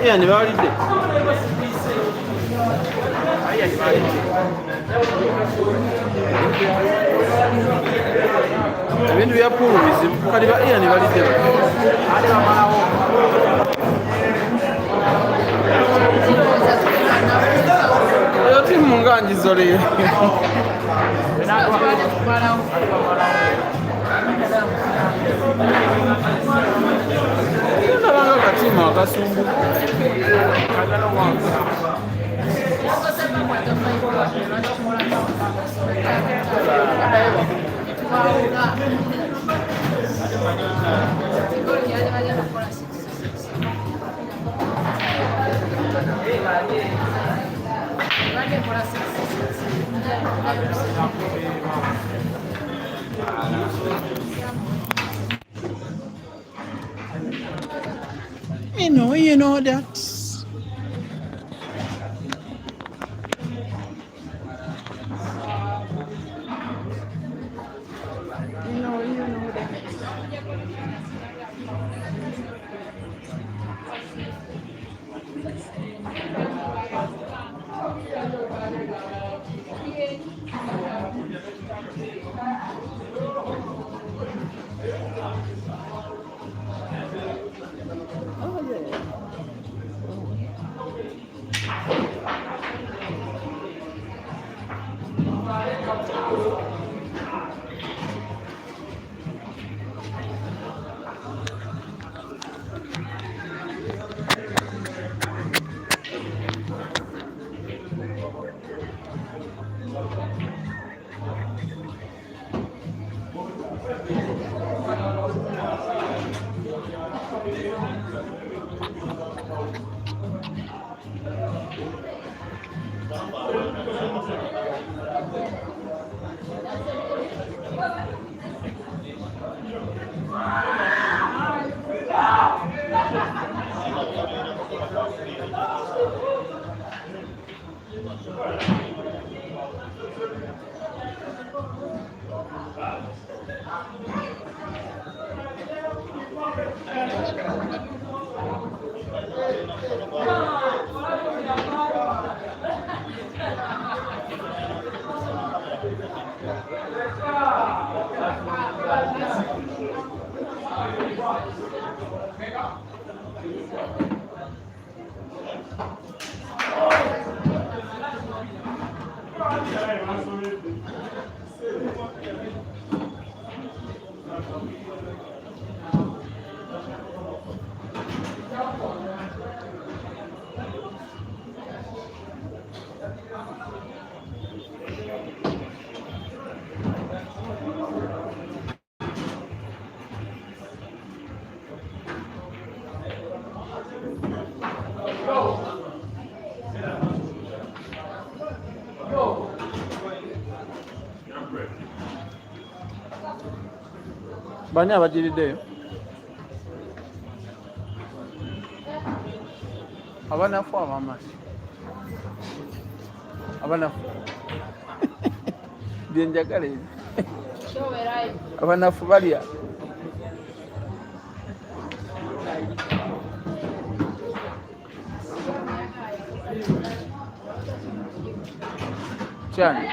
And already did. When we are poor, we you know that. Bani abadiriddeyo? Abanafu abamasi? Abanafu? Byenjagala ebyo. Abanafu balya? Kyani?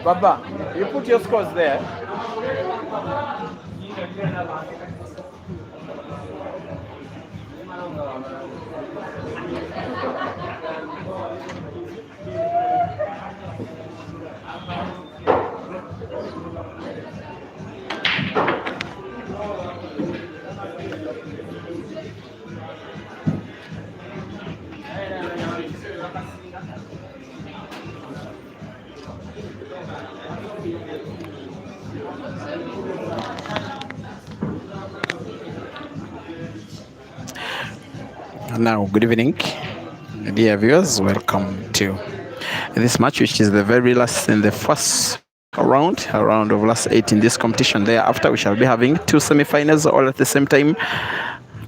Baba, you put your scores there. Now, good evening, dear viewers. Welcome to this match, which is the very last in the first round of last 8 in this competition. Thereafter, we shall be having 2 semi-finals all at the same time.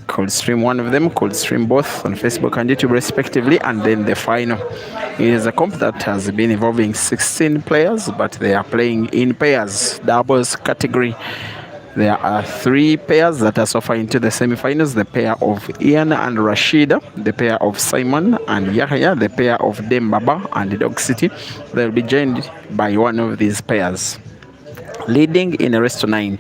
Could stream one of them, could stream both on Facebook and YouTube respectively, and then the final. It is a comp that has been involving 16 players, but they are playing in pairs, doubles category. There are 3 pairs that are so far into the semi-finals: the pair of Ian and Rashida, the pair of Simon and Yahya, the pair of Demba-Ba and Dog City. They'll be joined by one of these pairs. Leading in a race to 9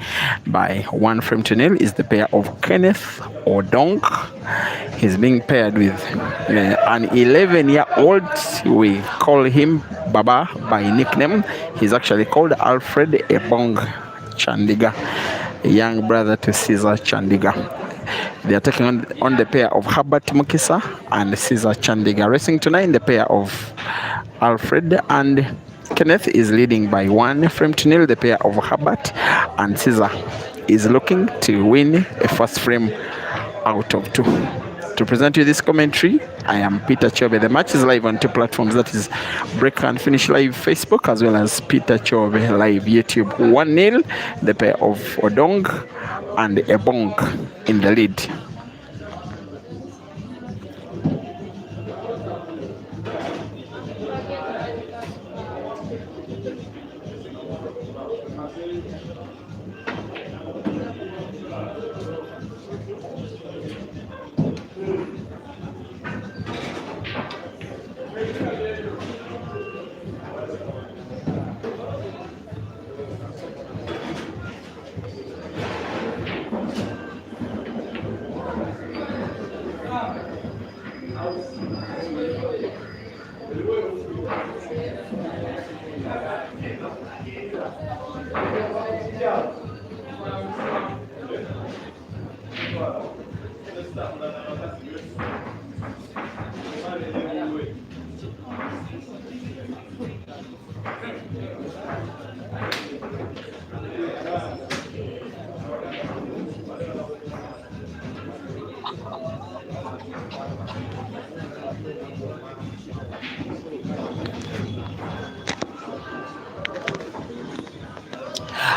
by 1 frame to nil is the pair of Kenneth Odong. He's being paired with an 11-year-old. We call him Baba by nickname. He's actually called Alfred Ebong Chandiga, a young brother to Caesar Chandiga. They are taking on the pair of Herbert+Caesar and Caesar Chandiga. Racing to 9, the pair of Alfred and Kenneth is leading by 1 frame to nil. The pair of Herbert and Caesar is looking to win a first frame out of 2. To present you this commentary, I am Peter Chobe. The match is live on 2 platforms, that is Break and Finish Live Facebook, as well as Peter Chobe Live YouTube. 1-0, the pair of Odong and Ebong in the lead.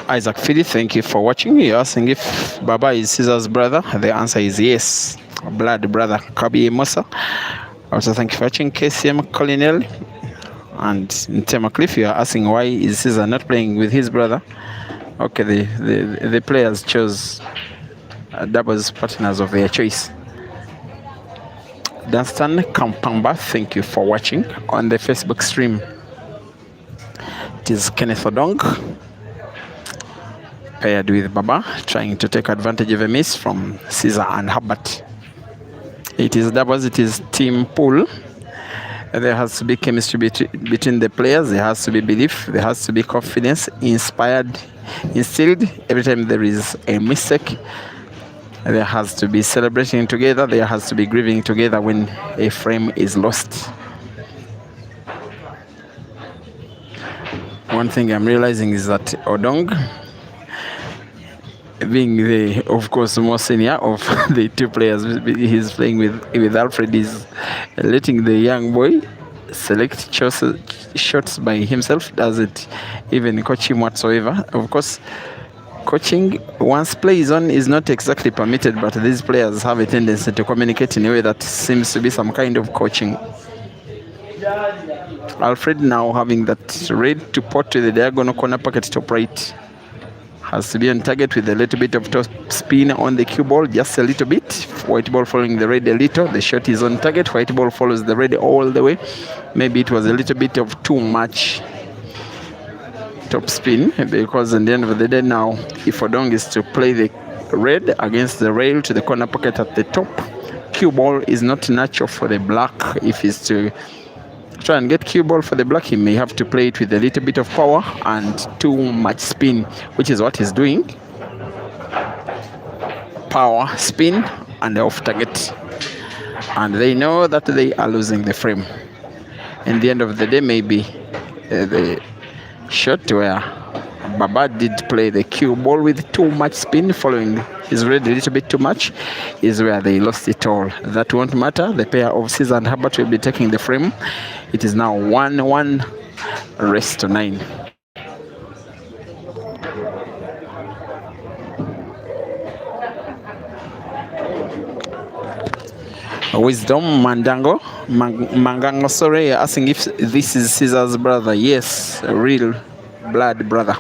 Isaac Philly, thank you for watching. You're asking if Baba is Caesar's brother. The answer is yes. Blood brother Kabi Musa. Also, thank you for watching. KCM Colonel and Ntema Cliff. You are asking why is Caesar not playing with his brother. Okay, the players chose doubles partners of their choice. Dunstan Kampamba, thank you for watching on the Facebook stream. It is Kenneth Odong paired with Baba, trying to take advantage of a miss from Caesar and Herbert. It is doubles, it is team pool. There has to be chemistry between the players. There has to be belief. There has to be confidence instilled every time there is a mistake. There has to be celebrating together. There has to be grieving together when a frame is lost. One thing I'm realizing is that Odong, being the, of course, more senior of the two players he's playing with Alfred, is letting the young boy select shots by himself. Doesn't even coach him whatsoever. Of course, coaching once play is on is not exactly permitted, but these players have a tendency to communicate in a way that seems to be some kind of coaching. Alfred, now having that red to pot to the diagonal corner pocket top right, has to be on target with a little bit of top spin on the cue ball, just a little bit. White ball following the red a little. The shot is on target. White ball follows the red all the way. Maybe it was a little bit of too much top spin, because at the end of the day now, if Odong is to play the red against the rail to the corner pocket at the top, cue ball is not natural for the black. If he's to try and get cue ball for the black, he may have to play it with a little bit of power and too much spin, which is what he's doing. Power, spin, and off target. And they know that they are losing the frame. In the end of the day, maybe the shot where Baba did play the cue ball with too much spin, following his red a little bit too much, is where they lost it all. That won't matter. The pair of Caesar and Herbert will be taking the frame. It is now 1-1, rest to 9. Wisdom Mangango, sorry, asking if this is Caesar's brother. Yes, a real blood brother.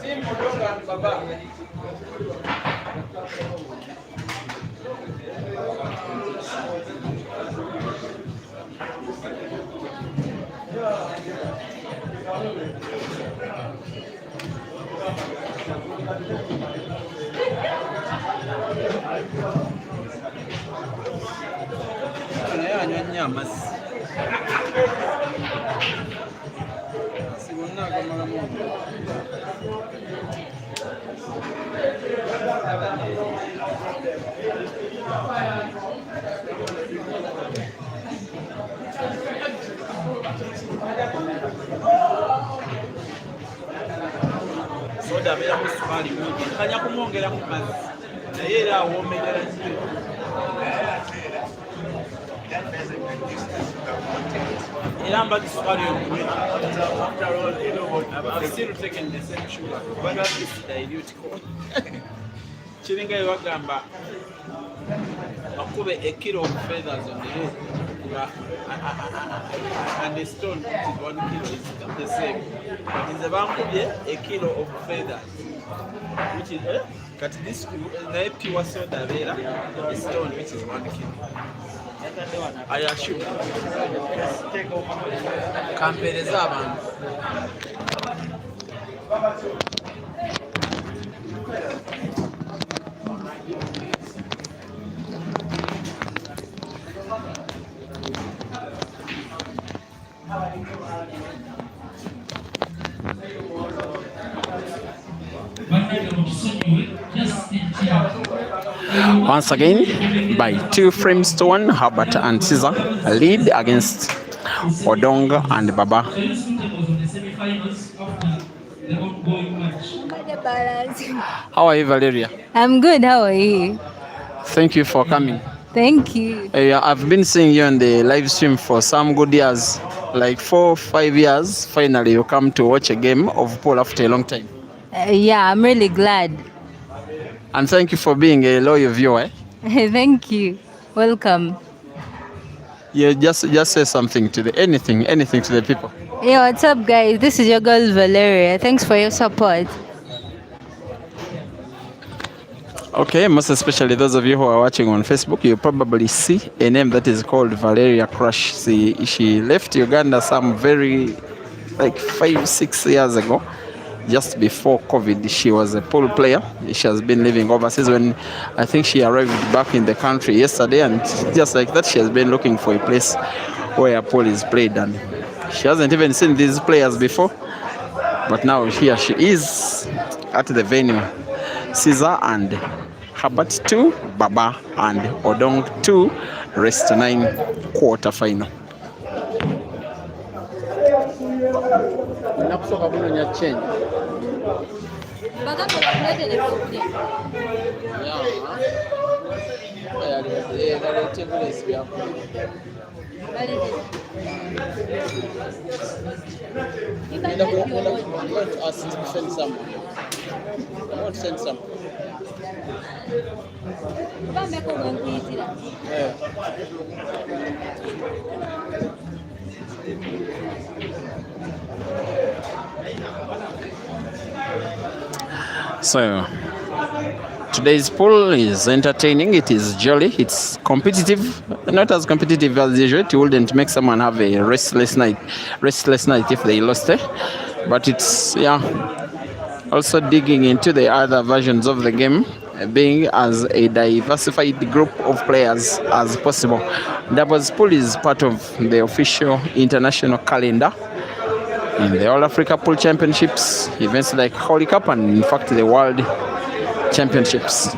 Team Odong+Baba. naye anywa nnyo amazzi si bonna agamalamu abeeramu sukaali mungi nkanya kumwongeramu mazzi naye era awoomerera nnyo. Era mbadde sukaali omunywi. I've still taken the same sugar but at least dilute ko. Kiringa bwe bagamba bakube a kilo of feathers on the road and the stone which is 1 kilo is the same. But in the bankubye a kilo of feathers which is cut this naye pure soda beera the stone which is 1 kilo. I assure kampereza abantu. Once again, by 2 frames to 1, Herbert and Caesar lead against Odong+Baba. How are you, Valeria? I'm good. How are you? Thank you for coming. Thank you. I've been seeing you on the live stream for some good years, like 4 or 5 years. Finally, you come to watch a game of pool after a long time. Yeah, I'm really glad. And thank you for being a loyal viewer. Thank you. Welcome. Yeah, just say something to anything to the people. Yeah, what's up, guys? This is your girl Valeria. Thanks for your support. Okay, most especially those of you who are watching on Facebook, you probably see a name that is called Valeria Crush. She left Uganda some very, like 5-6 years ago, just before COVID. She was a pool player. She has been living overseas. When I think she arrived back in the country yesterday, and just like that, she has been looking for a place where pool is played, and she hasn't even seen these players before. But now here she is at the venue. Caesar and Herbert+Baba and Odong+ rest 9 quarter final. So today's pool is entertaining, it is jolly, it's competitive, not as competitive as usual. It wouldn't make someone have a restless night if they lost it. But it's also digging into the other versions of the game, being as a diversified group of players as possible. Doubles pool is part of the official international calendar in the All Africa Pool Championships, events like Holy Cup, and in fact the World Championships.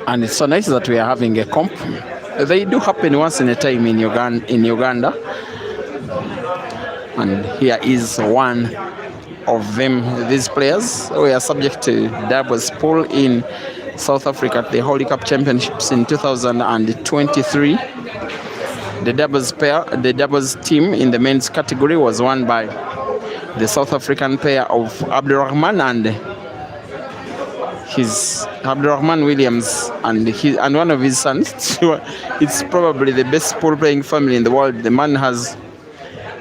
And it's so nice that we are having a comp. They do happen once in a time in Uganda. And here is one of them. These players were subject to doubles pool in South Africa at the Holy Cup Championships in 2023. The doubles team in the men's category was won by the South African pair of Abdurrahman and Abdurrahman Williams and one of his sons. It's probably the best pool playing family in the world. The man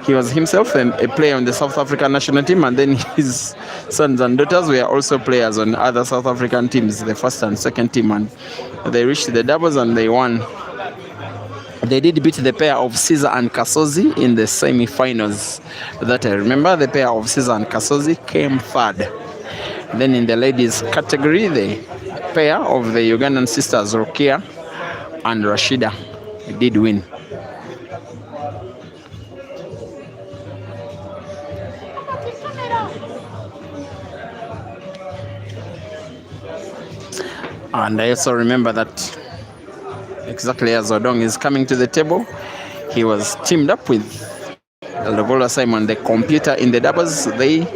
he was himself a player on the South African national team, and then his sons and daughters were also players on other South African teams, the first and second team, and they reached the doubles and they won. They did beat the pair of Caesar and Kasozi in the semi-finals. That I remember, the pair of Caesar and Kasozi came third. Then in the ladies category, the pair of the Ugandan sisters Rukia and Rashida did win. And I also remember that exactly as Odong is coming to the table, he was teamed up with Lobola Simon, the computer in the doubles. They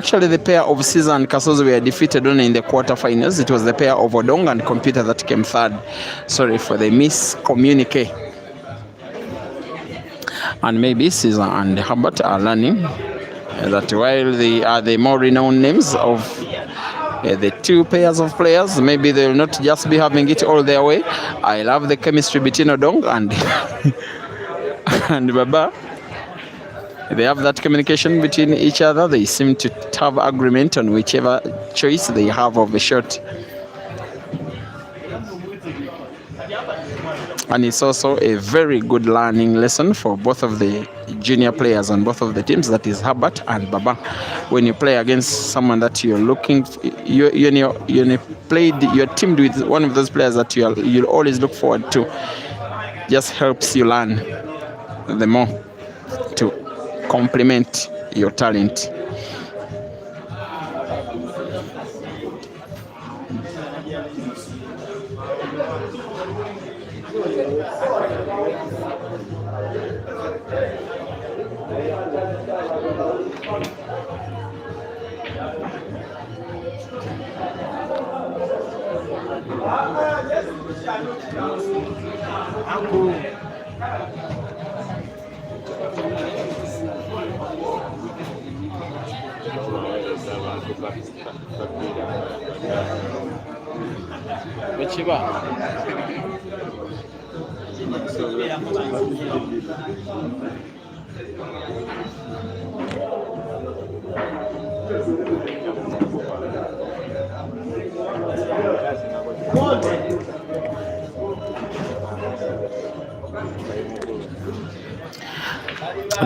actually the pair of Caesar and Kasozo were defeated only in the quarterfinals. It was the pair of Odong and Computer that came third. Sorry for the miscommunique. And maybe Caesar and Herbert are learning that while they are the more renowned names of the two pairs of players, maybe they will not just be having it all their way. I love the chemistry between Odong and and Baba. They have that communication between each other. They seem to have agreement on whichever choice they have of the shot. And it's also a very good learning lesson for both of the junior players on both of the teams, that is Herbert and Baba. When you play against someone that you're looking, you're teamed with one of those players that you'll always look forward to, just helps you learn the more to complement your talent.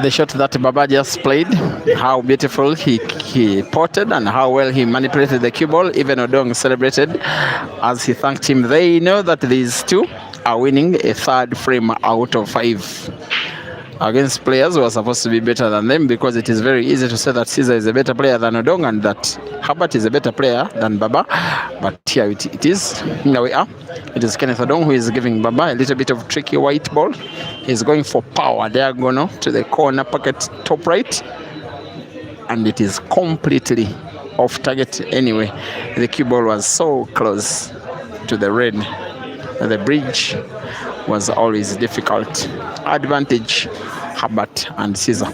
The shot that Baba just played, how beautiful he potted and how well he manipulated the cue ball. Even Odong celebrated as he thanked him. They know that these two are winning a third frame out of 5 against players who are supposed to be better than them, because it is very easy to say that Caesar is a better player than Odong and that Herbert is a better player than Baba. But here it is. Here we are. It is Kenneth Odong who is giving Baba a little bit of tricky white ball. He's going for power diagonal to the corner pocket top right, and it is completely off target anyway. The cue ball was so close to the red. The bridge was always difficult. Advantage Herbert and Caesar.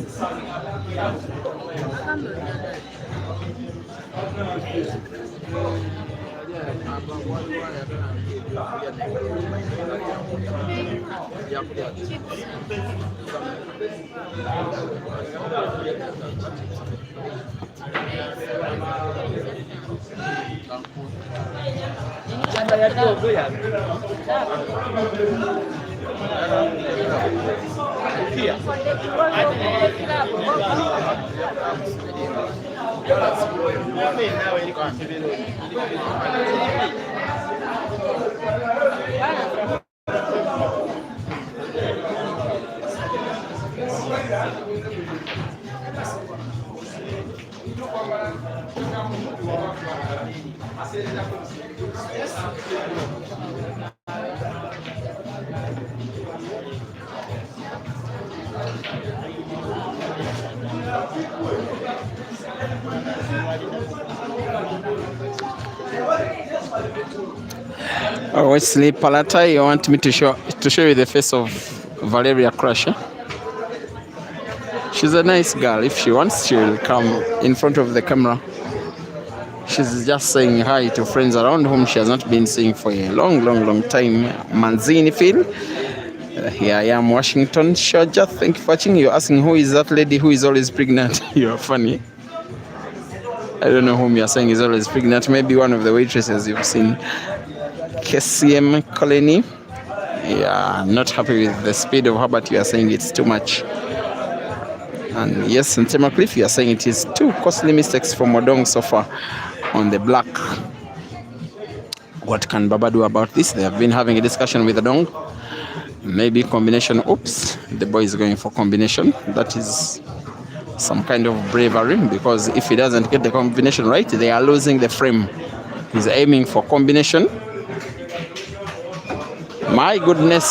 Oh, Wesley Palata, you want me to show you the face of Valeria Crush? Eh? She's a nice girl. If she wants, she will come in front of the camera. She's just saying hi to friends around whom she has not been seeing for a long time. Manzini Phil. Here I am, Washington. Shoja, thank you for watching. You're asking who is that lady who is always pregnant? You're funny. I don't know whom you're saying is always pregnant. Maybe one of the waitresses you've seen. KCM Colony. Yeah, I'm not happy with the speed of Herbert. You are saying it's too much. And yes, in Cliff, you are saying it is 2 costly mistakes from Odong so far on the black. What can Baba do about this? They have been having a discussion with Odong. Maybe combination. Oops, the boy is going for combination. That is some kind of bravery, because if he doesn't get the combination right, they are losing the frame. He's aiming for combination. My goodness,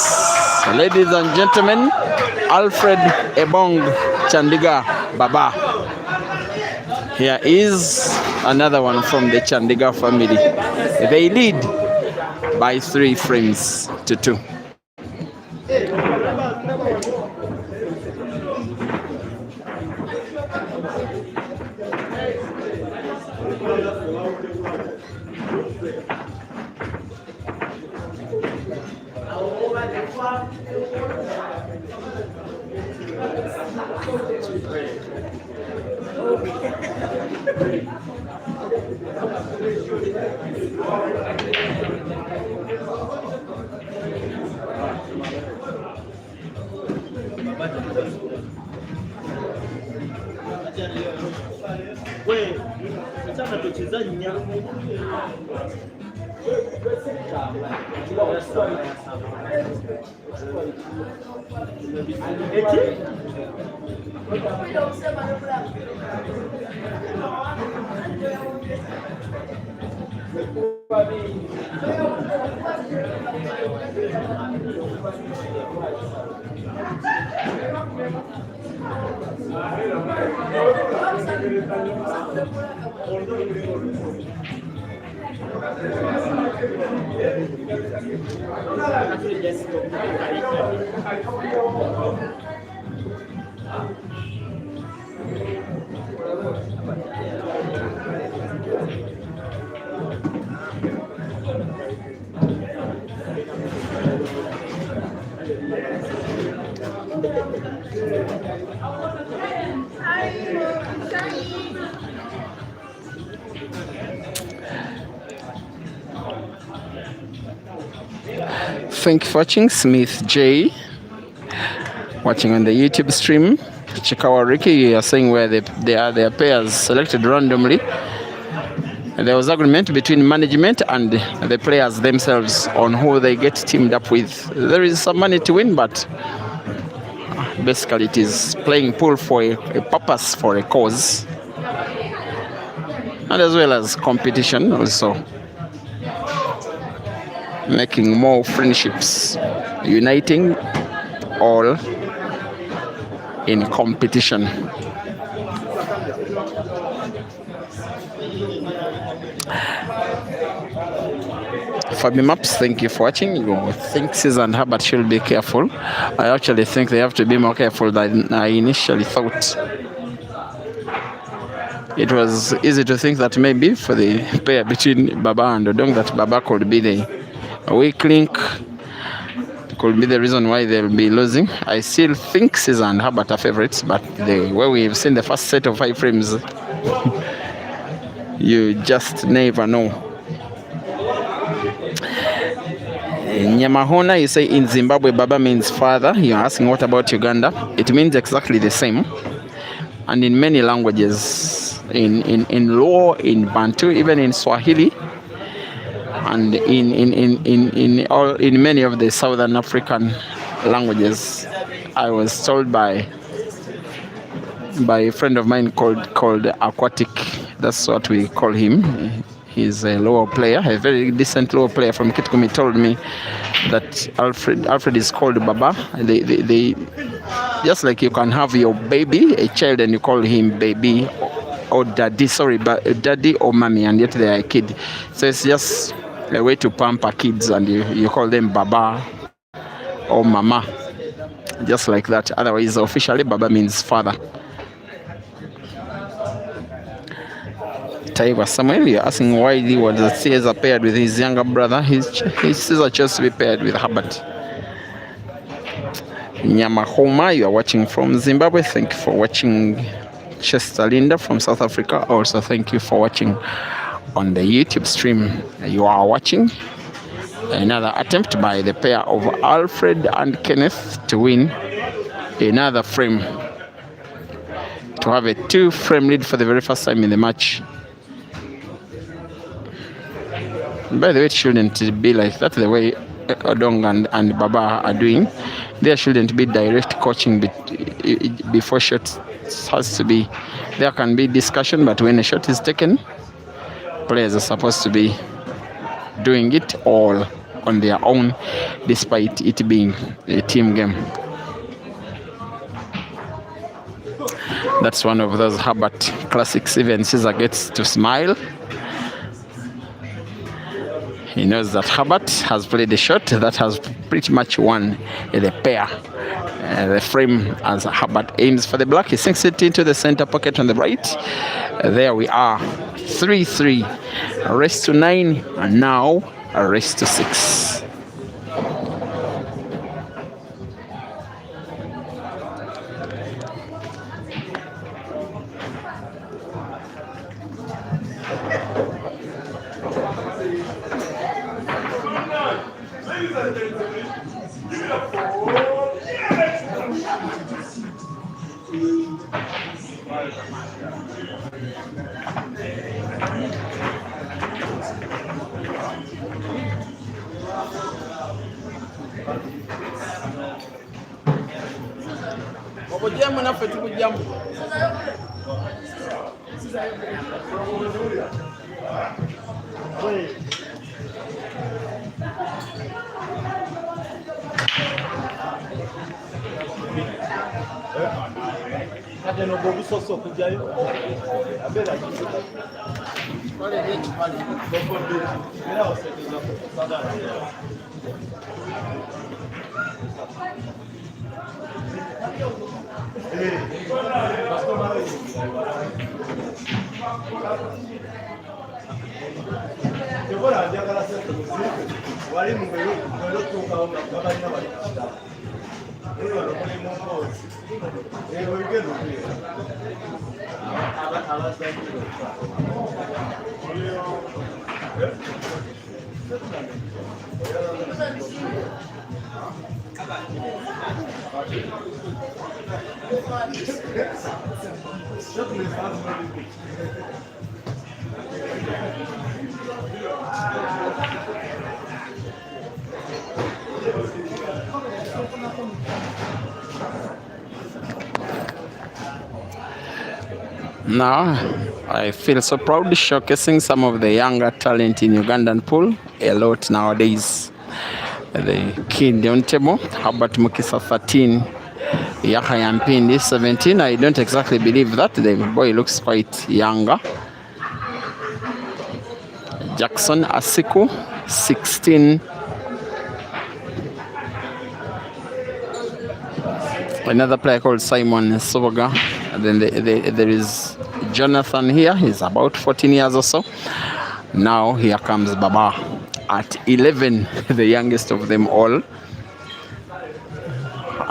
ladies and gentlemen, Alfred Ebong Chandiga Baba. Here is another one from the Chandigarh family. They lead by 3 frames to 2. Thank you for watching. Smith J, watching on the YouTube stream. Chikawa Ricky, you are saying where they are their pairs selected randomly. There was agreement between management and the players themselves on who they get teamed up with. There is some money to win, but basically it is playing pool for a purpose, for a cause, and as well as competition also. Making more friendships, uniting all in competition. Fabi Maps, thank you for watching. You think Caesar and Herbert should be careful. I actually think they have to be more careful than I initially thought. It was easy to think that maybe for the pair between Baba and Odong, that Baba could be the weak link, could be the reason why they'll be losing. I still think Caesar and Herbert are favorites, but the way we've seen the first set of 5 frames, you just never know. Nyamahona, you say in Zimbabwe, Baba means father. You're asking what about Uganda? It means exactly the same. And in many languages, in Luo, in Bantu, even in Swahili, and in many of the Southern African languages. I was told by a friend of mine called Aquatic. That's what we call him. He's a lower player, a very decent lower player from Kitkumi. Told me that Alfred is called Baba. They just like you can have your baby, a child, and you call him baby or daddy. Daddy or mommy, and yet they are a kid. So it's just a way to pamper kids, and you call them Baba or Mama, just like that. Otherwise, officially, Baba means father. Taiwa Samuel, you're asking why he was Caesar paired with his younger brother. His Caesar chose to be paired with Herbert. Nyamahoma, you are watching from Zimbabwe. Thank you for watching. Chester Linda from South Africa, also thank you for watching on the YouTube stream. You are watching another attempt by the pair of Alfred and Kenneth to win another frame, to have a 2-frame lead for the very first time in the match. By the way, it shouldn't be like that, the way Odong and Baba are doing. There shouldn't be direct coaching before shots. Has to be, there can be discussion, but when a shot is taken, players are supposed to be doing it all on their own, despite it being a team game. That's one of those Herbert classics. Even Caesar gets to smile. He knows that Herbert has played a shot that has pretty much won the pair. The frame as Herbert aims for the black. He sinks it into the center pocket on the right. There we are. 3-3. A race to 9, and now a race to 6. Obujamu naffe tubujamu. Kati no bobusoso okujayo. Abera kiso. Wale nechi pale. Era oseteza kusada. Now, I feel so proud showcasing some of the younger talent in Ugandan pool a lot nowadays. The kid on table, Herbert Mukisa 13, Yahya Mpindi 17. I don't exactly believe that. The boy looks quite younger. Jackson Asiku 16. Another player called Simon Soboga. And then there is Jonathan here. He's about 14 years or so. Now here comes Baba at 11, the youngest of them all.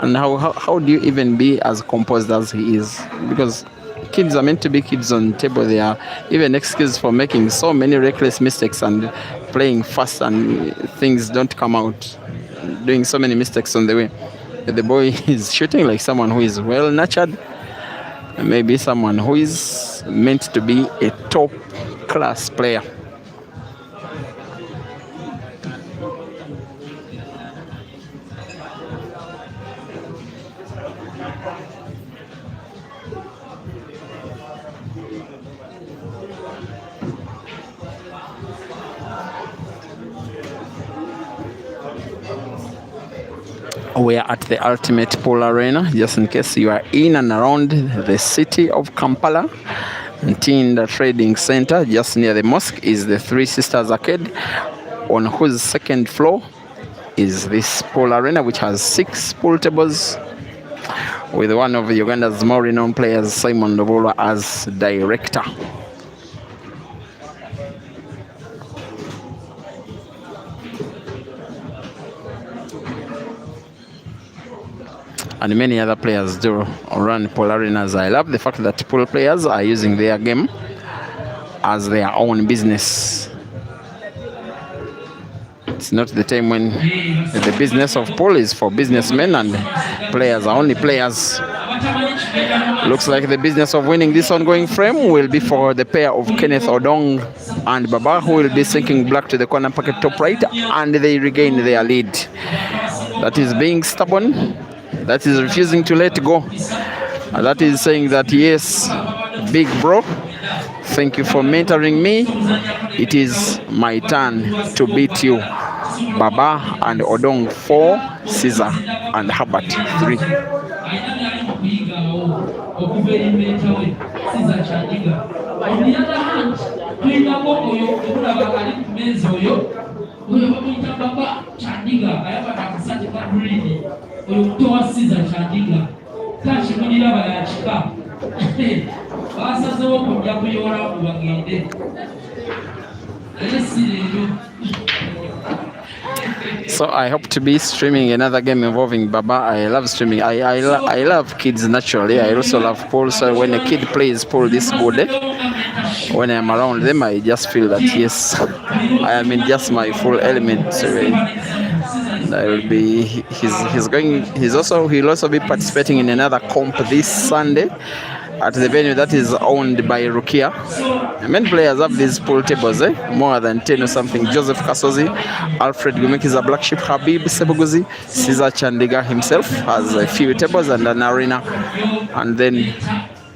And how do you even be as composed as he is? Because kids are meant to be kids on table. They are even excused for making so many reckless mistakes and playing fast, and things don't come out, doing so many mistakes on the way. The boy is shooting like someone who is well nurtured, maybe someone who is meant to be a top class player. We are at the Ultimate Pool Arena, just in case you are in and around the city of Kampala. Ntinda Trading Center, just near the mosque, is the Three Sisters Arcade, on whose second floor is this pool arena, which has 6 pool tables, with one of Uganda's more renowned players, Simon Lobola, as director. And many other players do run pool arenas. I love the fact that pool players are using their game as their own business. It's not the time when the business of pool is for businessmen and players are only players. Looks like the business of winning this ongoing frame will be for the pair of Kenneth Odong+Baba, who will be sinking black to the corner pocket top right, and they regain their lead. That is being stubborn. That is refusing to let go. That is saying that, yes, big bro, thank you for mentoring me. It is my turn to beat you. Baba and Odong 4, Caesar and Herbert 3. okuva eri mmeeta we Caesar Chandiga. On the other hand, tulinako oyo okulaba ali ku mmeeza oyo bamuyita Baba Chandiga ayambala akasaati ka green oyo muto wa Caesar Chandiga kakimulira bayakika basazewo okujja kuyoola ku bagende naye si leero. So I hope to be streaming another game involving Baba. I love streaming. I love kids naturally. I also love pool. So when a kid plays pool this good, when I'm around them, I just feel that yes, I am in just my full element. So, and I will be. He'll also be participating in another comp this Sunday at the venue that is owned by Rukia. Many players have these pool tables, more than 10 or something. Joseph Kasozi, Alfred Gumekiza Black Sheep, Habib Sebuguzi, Caesar Chandiga himself has a few tables and an arena. And then,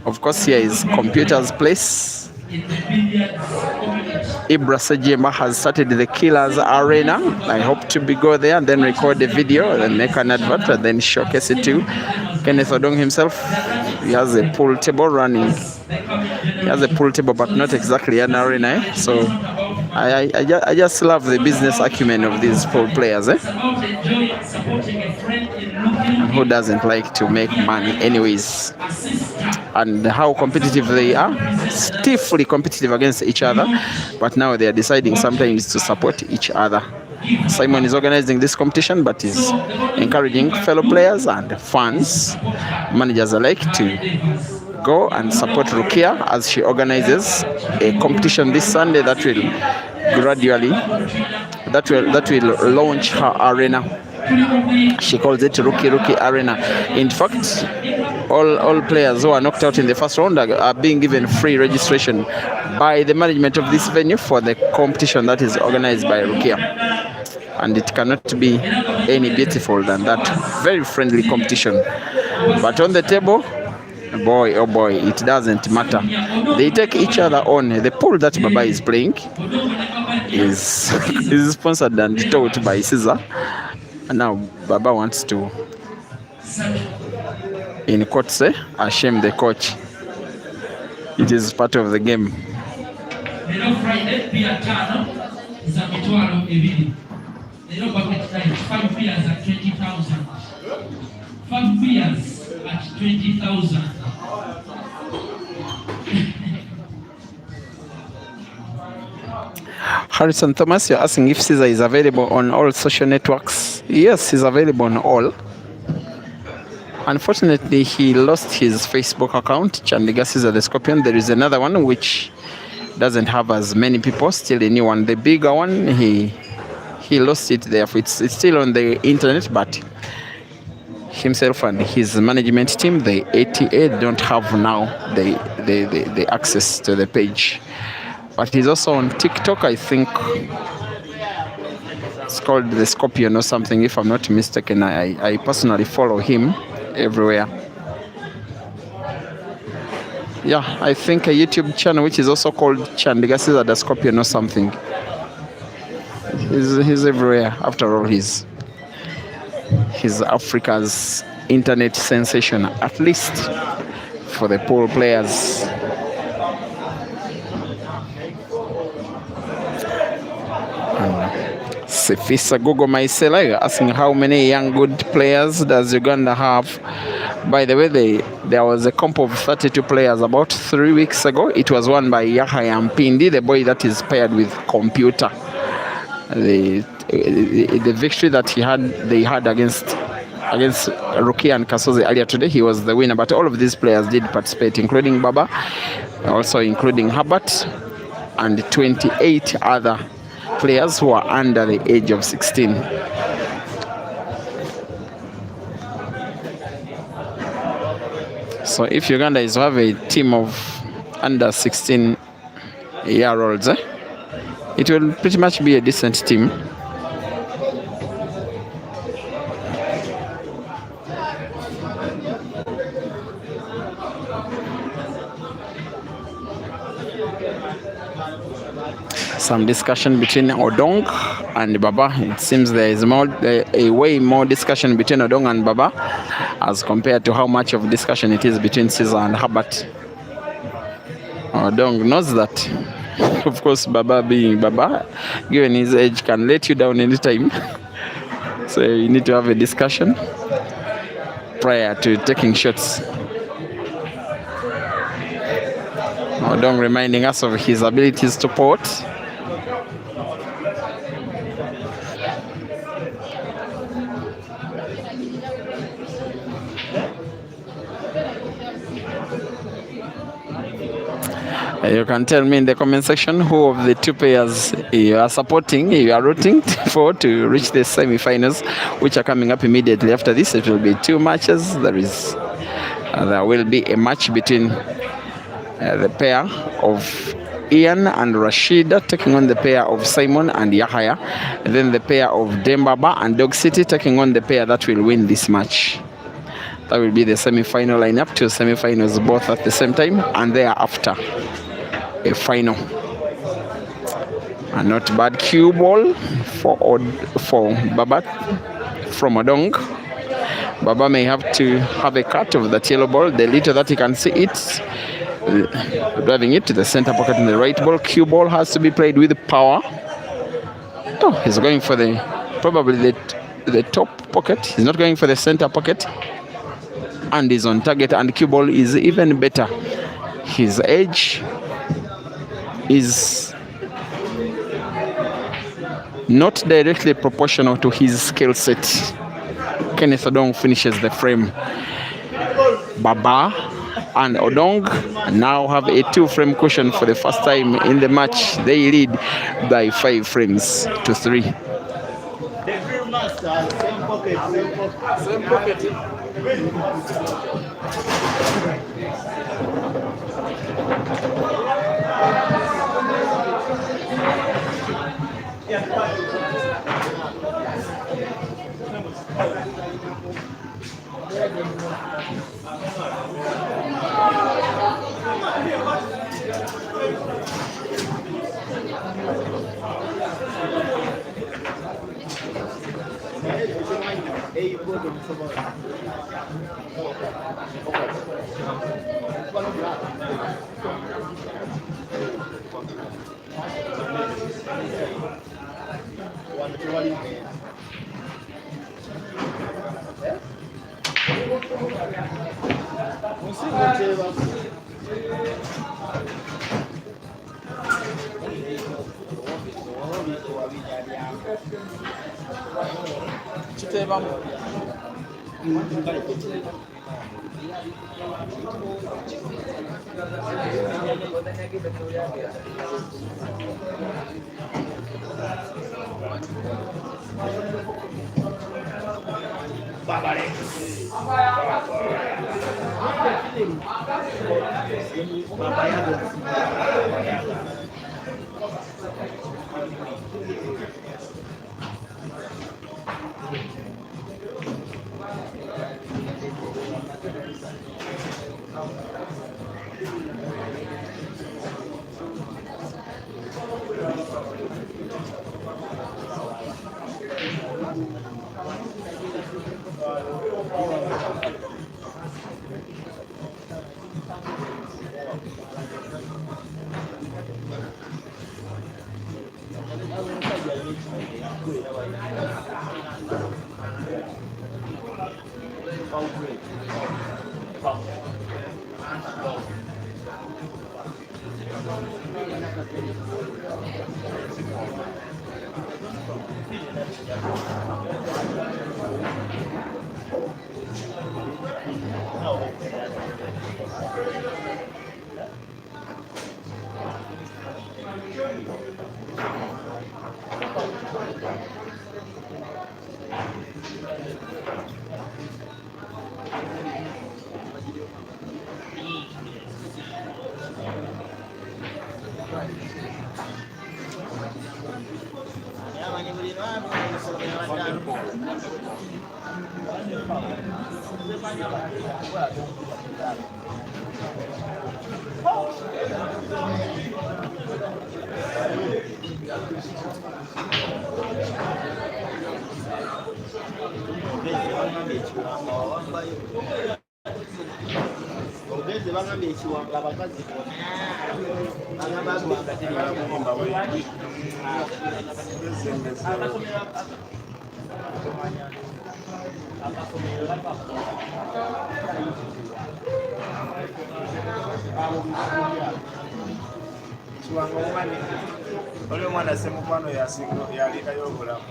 of course, here is Computer's Place. Ibra Sejemba has started the Killers Arena. I hope to go there and then record the video and make an advert and then showcase it to Kenneth Odong himself. He has a pool table running. He has a pool table, but not exactly an arena. So I just love the business acumen of these pool players. Who doesn't like to make money anyways? And how competitive they are, stiffly competitive against each other, but now they are deciding sometimes to support each other. Simon is organizing this competition, but is encouraging fellow players and fans, managers alike, to go and support Rukia as she organizes a competition this Sunday that will gradually launch her arena. She calls it Rookie Arena. In fact, all players who are knocked out in the first round are being given free registration by the management of this venue for the competition that is organized by Rukia. And it cannot be any beautiful than that. Very friendly competition. But on the table, boy, oh boy, it doesn't matter. They take each other on. The pool that Baba is playing is sponsored and taught by Caesar. And now Baba wants to, in quotes, shame the coach. It is part of the game. Bucket time, 5 beers at 20,000. 5 beers at 20,000. Harrison Thomas, you're asking if Caesar is available on all social networks. Yes, he's available on all. Unfortunately, he lost his Facebook account, Chandiga Caesar the Scorpion. There is another one which doesn't have as many people, still a new one. The bigger one, he lost it, therefore it's still on the internet, but himself and his management team, the ATA, don't have now the access to the page. But he's also on TikTok, I think it's called the Scorpion or something, if I'm not mistaken. I personally follow him everywhere. Yeah, I think a YouTube channel which is also called Chandiga Caesar the Scorpion or something. He's everywhere. After all, he's Africa's internet sensation, at least for the pool players. Sefisa Google Maisela asking how many young good players does Uganda have. By the way, there was a comp of 32 players about 3 weeks ago. It was won by Yahya Mpindi, the boy that is paired with Computer. The victory that they had against Rukia and Kasozi earlier today, he was the winner. But all of these players did participate, including Baba, also including Herbert, and 28 other players who are under the age of 16. So if Uganda is to have a team of under 16-year-olds, it will pretty much be a decent team. some discussion between Odong and Baba. It seems there is a way more discussion between Odong and Baba as compared to how much of discussion it is between Caesar and Herbert. Odong knows that. Of course, Baba being Baba, given his age, can let you down anytime. So you need to have a discussion prior to taking shots. Odong reminding us of his abilities to pot. You can tell me in the comment section who of the two players you are supporting, you are rooting for to reach the semi-finals, which are coming up immediately after this. It will be two matches. There will be a match between the pair of Ian and Rashida taking on the pair of Simon and Yahaya, and then the pair of Demba-Ba and Dog City taking on the pair that will win this match. That will be the semi-final lineup, two semi-finals both at the same time, and thereafter a final. A not bad cue ball for Baba from Odong. Baba may have to have a cut of that yellow ball, the little that he can see it, driving it to the center pocket in the right ball. Cue ball has to be played with power. Oh, he's going for probably the top pocket. He's not going for the center pocket, and he's on target. And cue ball is even better. His edge is not directly proportional to his skill set. Kenneth Odong finishes the frame. Baba and Odong now have a 2-frame cushion for the first time in the match. They lead by 5 frames to 3. The drill master, same pocket. Ogenze bangambye ekiwanga abakazi kiwanga omwana oli omwana semukwano yaleetayo obulamu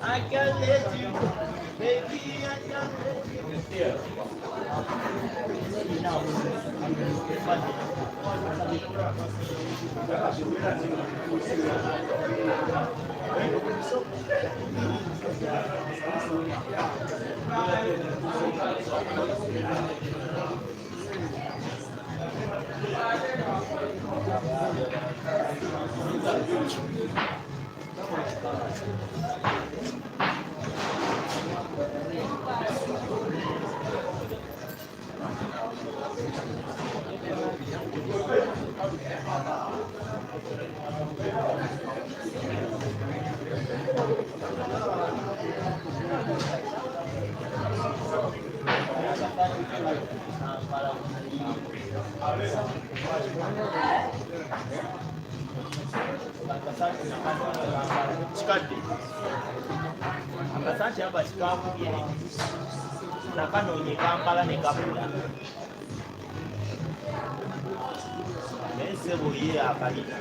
I can't let you, baby, I can't let you. Chikadde akasante aba kikakubye nakanoonye Kampala ne Kabula naye ssebo ye akalina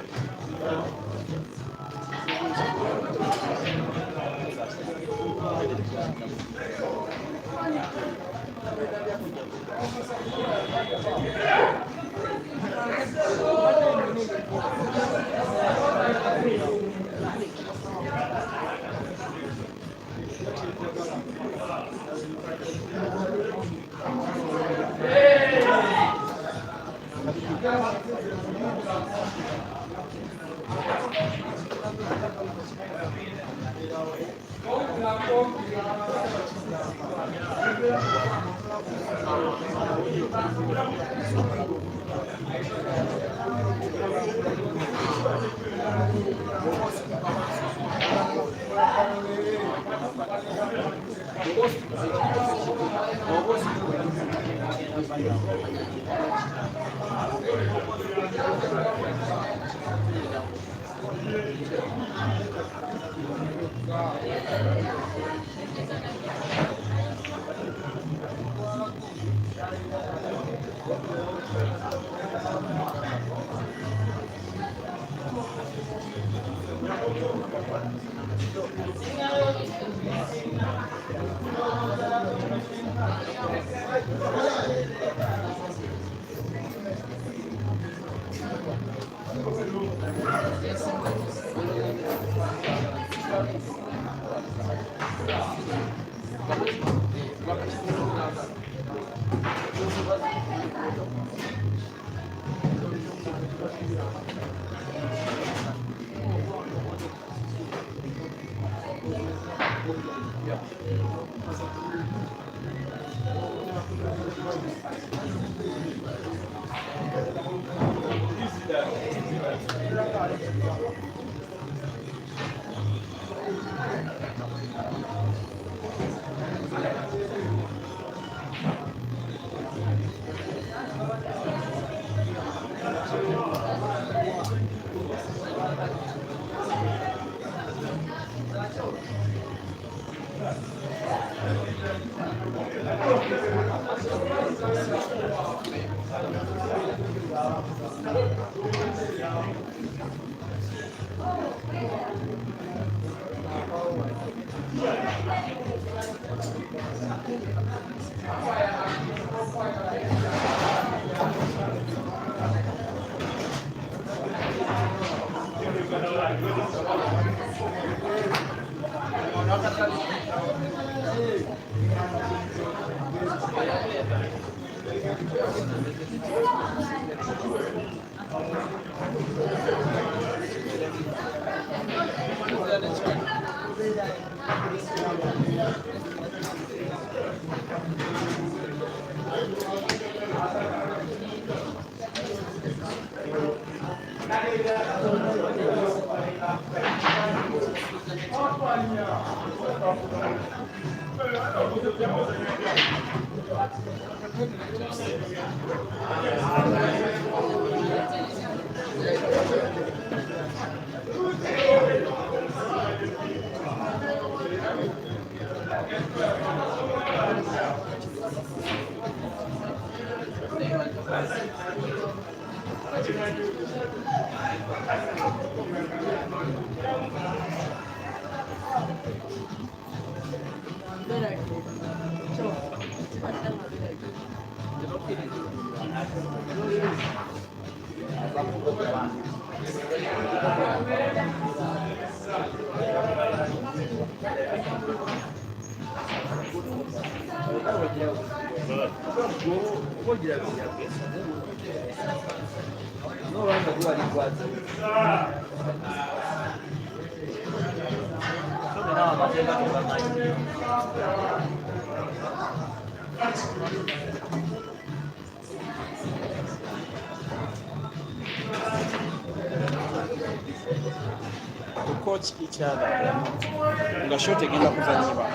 To coach each other. Nga shot egenda kuzanyibwa.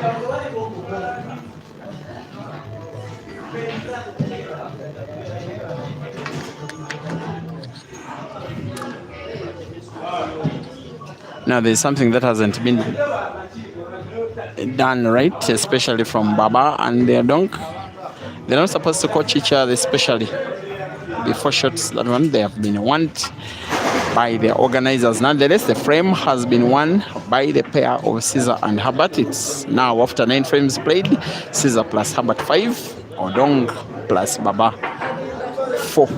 Now there's something that hasn't been done right, especially from Baba and their donk. They're not supposed to coach each other, especially before shots that one. They have been warned by the organizers. Nonetheless, the frame has been won by the pair of Caesar and Herbert. It's now after 9 frames played, Caesar plus Herbert 5, Odong+Baba 4.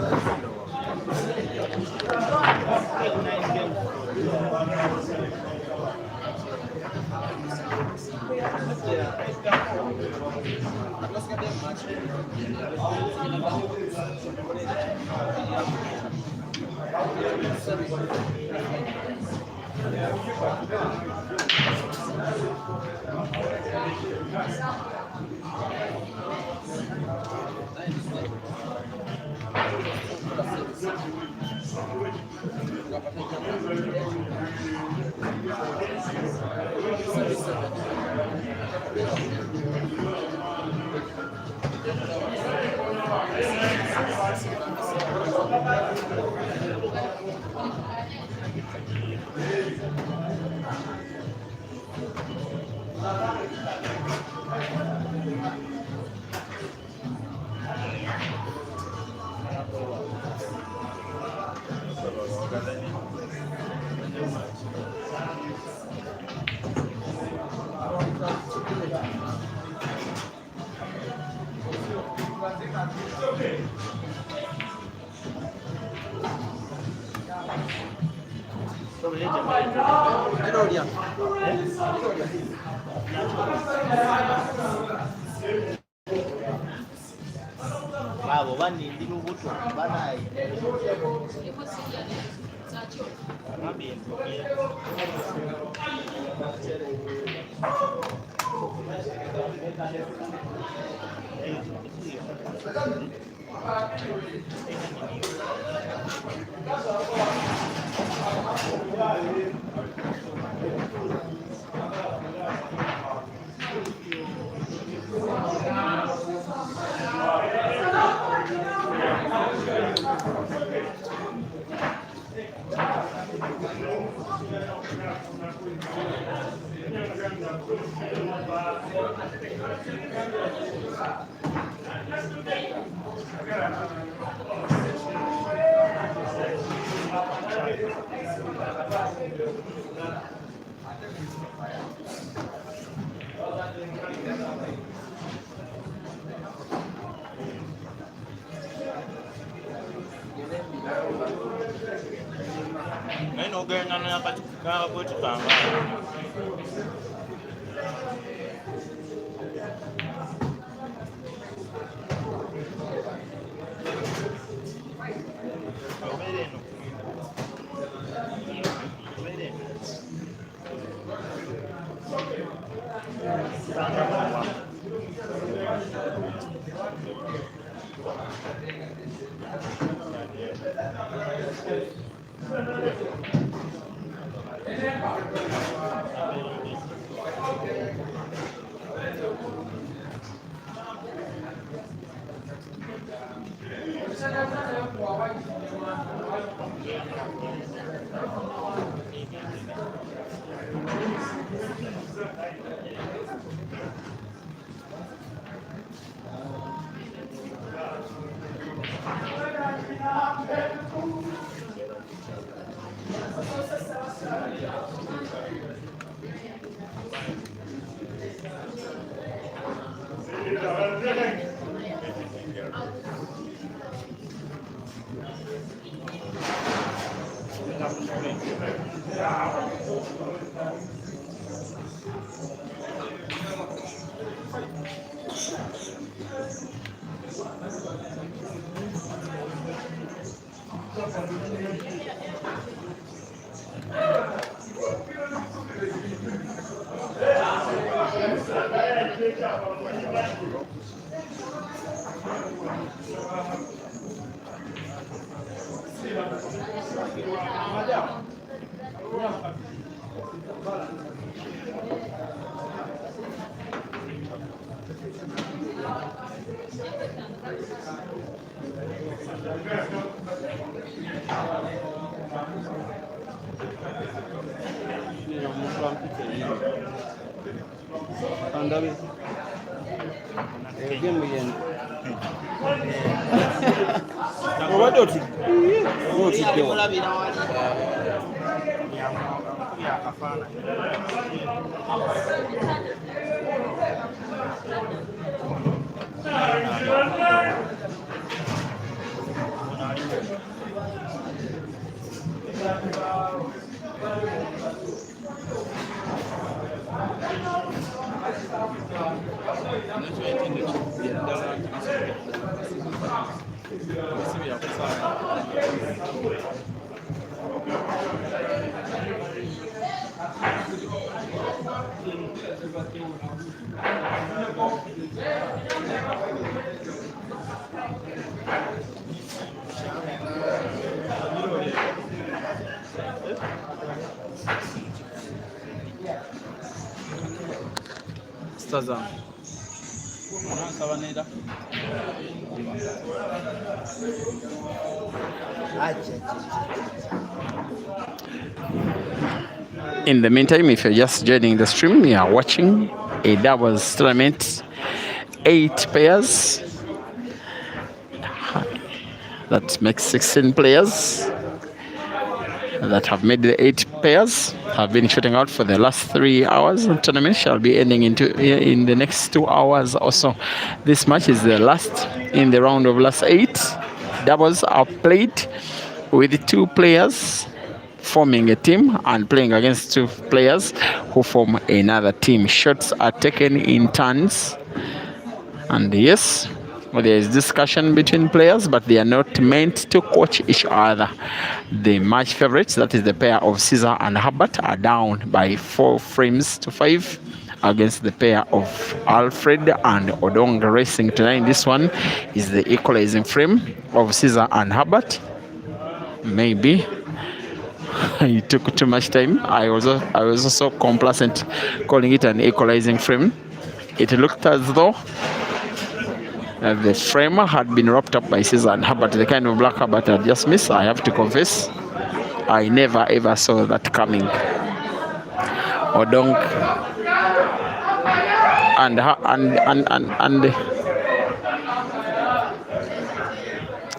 Abo banindi lubuto banayi. Naino ogenda n'akati k'akabwetu kange. Sazam. Savanera. In the meantime, if you're just joining the stream, you are watching a doubles tournament, 8 pairs. That makes 16 players that have made the 8 pairs, have been shooting out for the last 3 hours. The tournament shall be ending in the next 2 hours or so. This match is the last in the round of last 8. Doubles are played with 2 players forming a team and playing against 2 players who form another team. Shots are taken in turns, and yes, there is discussion between players, but they are not meant to coach each other. The match favorites, that is the pair of Caesar and Herbert, are down by 4 frames to 5 against the pair of Alfred and Odong Racing tonight. This one is the equalizing frame of Caesar and Herbert. Maybe it took too much time. I was also complacent calling it an equalizing frame. It looked as though the frame had been wrapped up by Caesar and Herbert, the kind of black Herbert I just missed. I have to confess, I never ever saw that coming. Odong and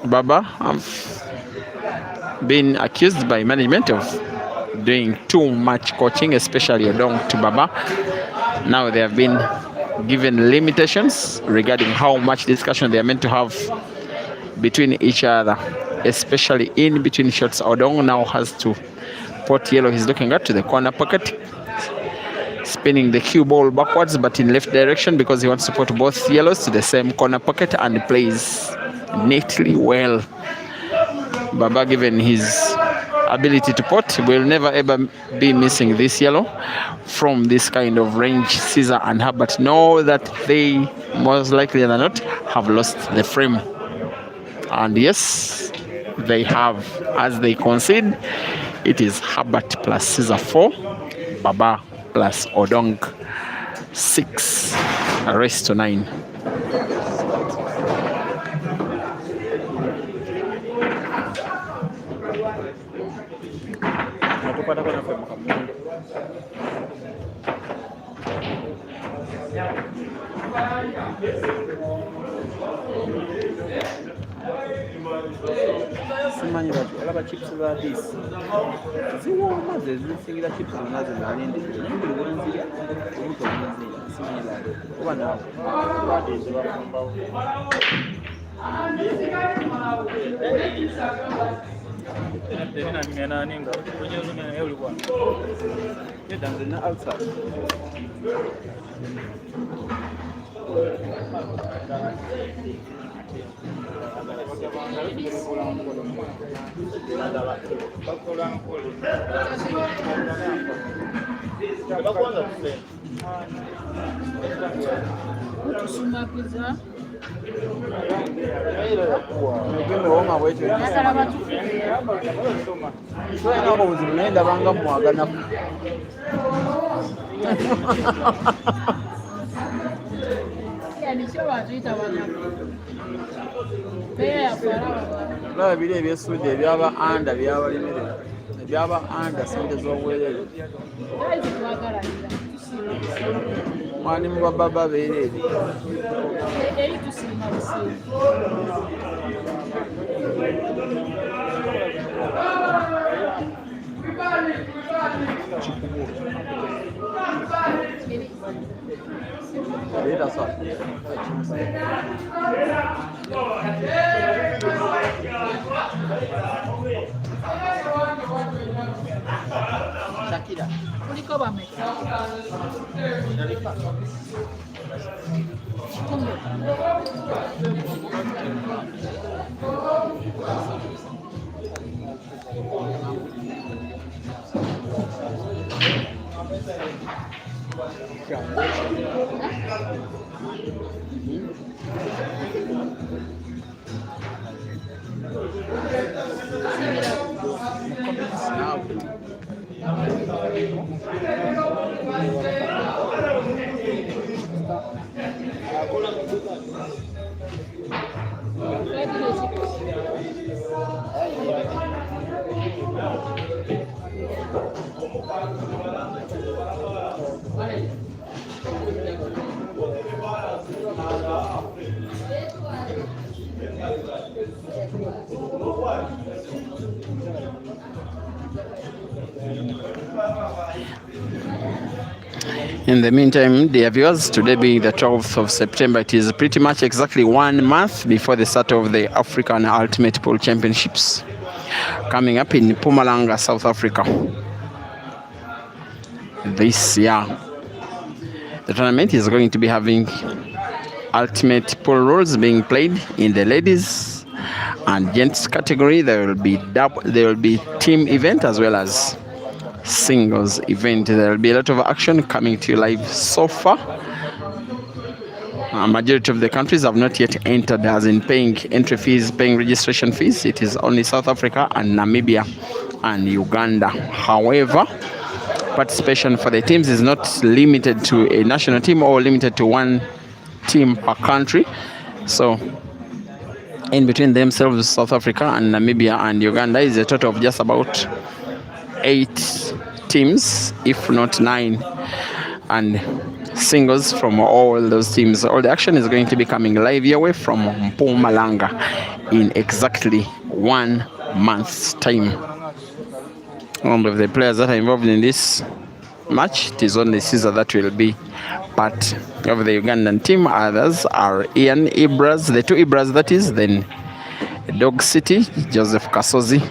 Baba have been accused by management of doing too much coaching, especially Odong+Baba. Now they have been given limitations regarding how much discussion they are meant to have between each other, especially in between shots. Odong now has to pot yellow he's looking at to the corner pocket, spinning the cue ball backwards but in left direction because he wants to put both yellows to the same corner pocket, and plays neatly well. Baba, given his ability to pot, will never ever be missing this yellow from this kind of range. Caesar and Herbert know that they most likely than not have lost the frame, and yes, they have as they concede. It is Herbert+Caesar 4, Baba plus Odong 6, rest to 9. Simanyi olaba chips za this ziwooma ze zisingira chips zonna ze nalindi naye buli wenzirya oluto lwenzirya simanyi lwali oba naawe zebafumbawo nze outside obuzibu naye ndabanga mwaganaku olaba biri ebyesudde ebyaba anda byabalemerera ebyaba anda sente z'obwerere mwani mu bababa beerere Shakira. In the meantime, dear viewers, today being the 12th of September, it is pretty much exactly 1 month before the start of the African Ultimate Pool Championships coming up in Mpumalanga, South Africa. This year, the tournament is going to be having ultimate pool rules being played in the ladies and gents category. There will be team event as well as singles event. There will be a lot of action coming to you live so far. A majority of the countries have not yet entered, as in paying entry fees, paying registration fees. It is only South Africa and Namibia and Uganda. However, participation for the teams is not limited to a national team or limited to one team per country. So in between themselves, South Africa and Namibia and Uganda is a total of just about 8 teams, if not 9, and singles from all those teams. All the action is going to be coming live your way from Mpumalanga in exactly 1 month's time. One of the players that are involved in this match, it is only Caesar that will be part of the Ugandan team. Others are Ibras, the 2 Ibras that is, then Dog City, Joseph Kasozi,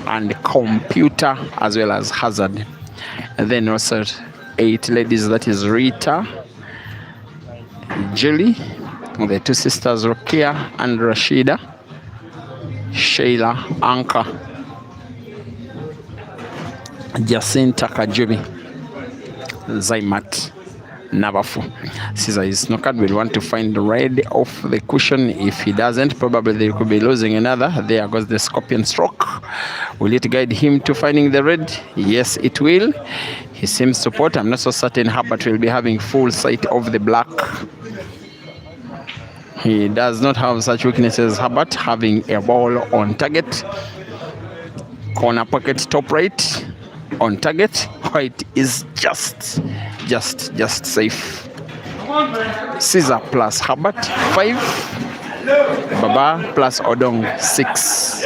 and Computer, as well as Hazard. And then also 8 ladies, that is Rita, Julie, the 2 sisters Rokia and Rashida, Sheila, Ankah, Jacinta Kajubi, Zaimat, Navafu. Caesar is snookered, will want to find the red off the cushion. If he doesn't, probably they could be losing another. There goes the scorpion stroke. Will it guide him to finding the red? Yes, it will. He seems to pot. I'm not so certain Herbert will be having full sight of the black. He does not have such weaknesses, Herbert, having a ball on target. Corner pocket top right on target. White is just safe. Caesar plus Herbert 5. Baba plus Odong 6.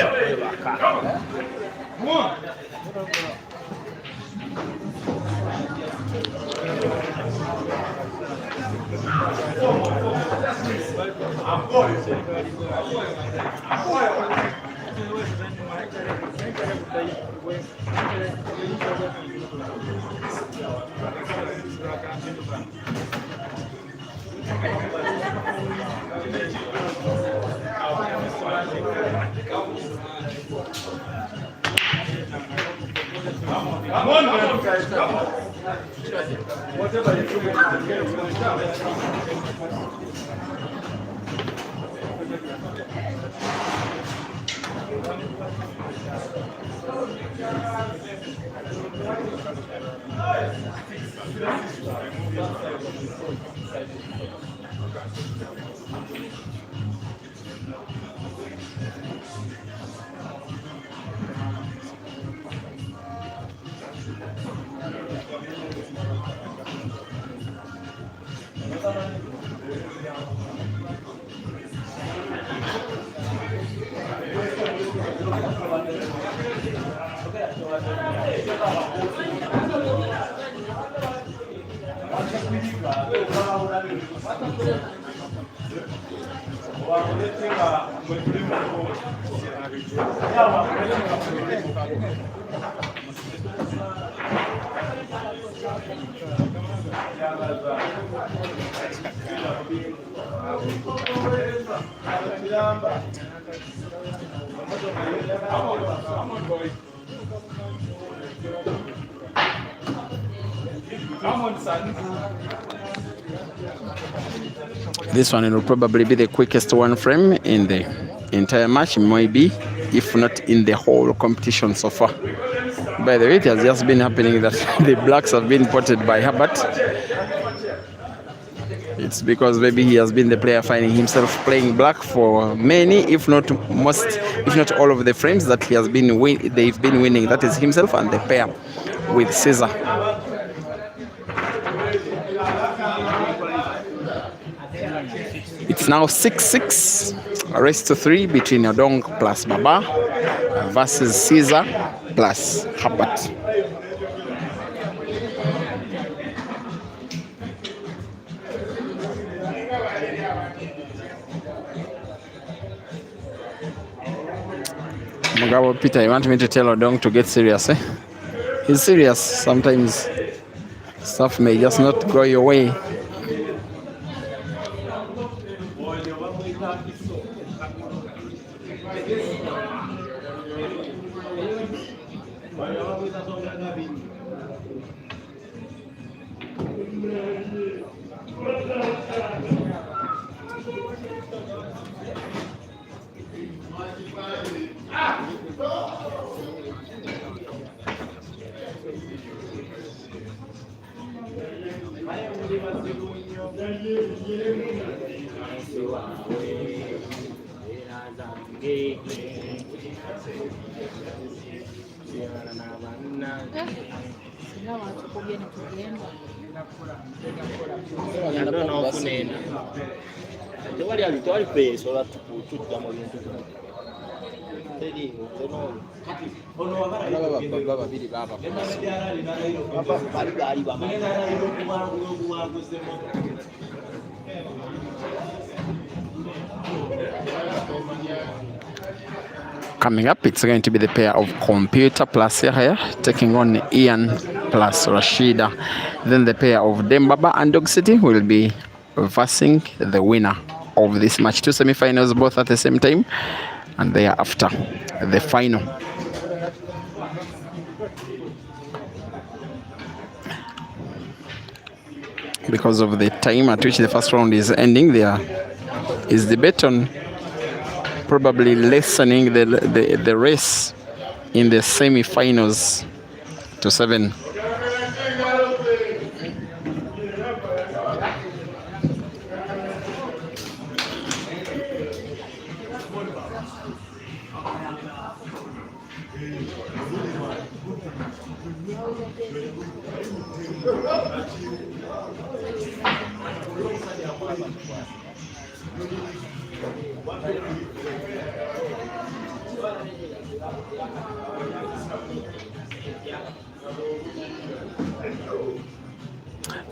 This one will probably be the quickest one frame in the entire match, maybe, if not in the whole competition so far. By the way, it has just been happening that the blacks have been potted by Herbert. It's because maybe he has been the player finding himself playing black for many, if not most, if not all of the frames that he has been they've been winning. That is himself and the pair with Caesar. It's now 6-6, a race to 3 between Odong+Baba versus Caesar plus Herbert. Mugabo Peter, you want me to tell Odong to get serious, eh? He's serious. Sometimes stuff may just not go your way. Coming up, it's going to be the pair of Computer plus Yahya taking on Ian plus Rashida. Then the pair of Demba-Ba and Dog City will be versing the winner of this match. 2 semi-finals both at the same time, and thereafter the final. because of the time at which the first round is ending. There is debate on probably lessening the race in the semi-finals to 7.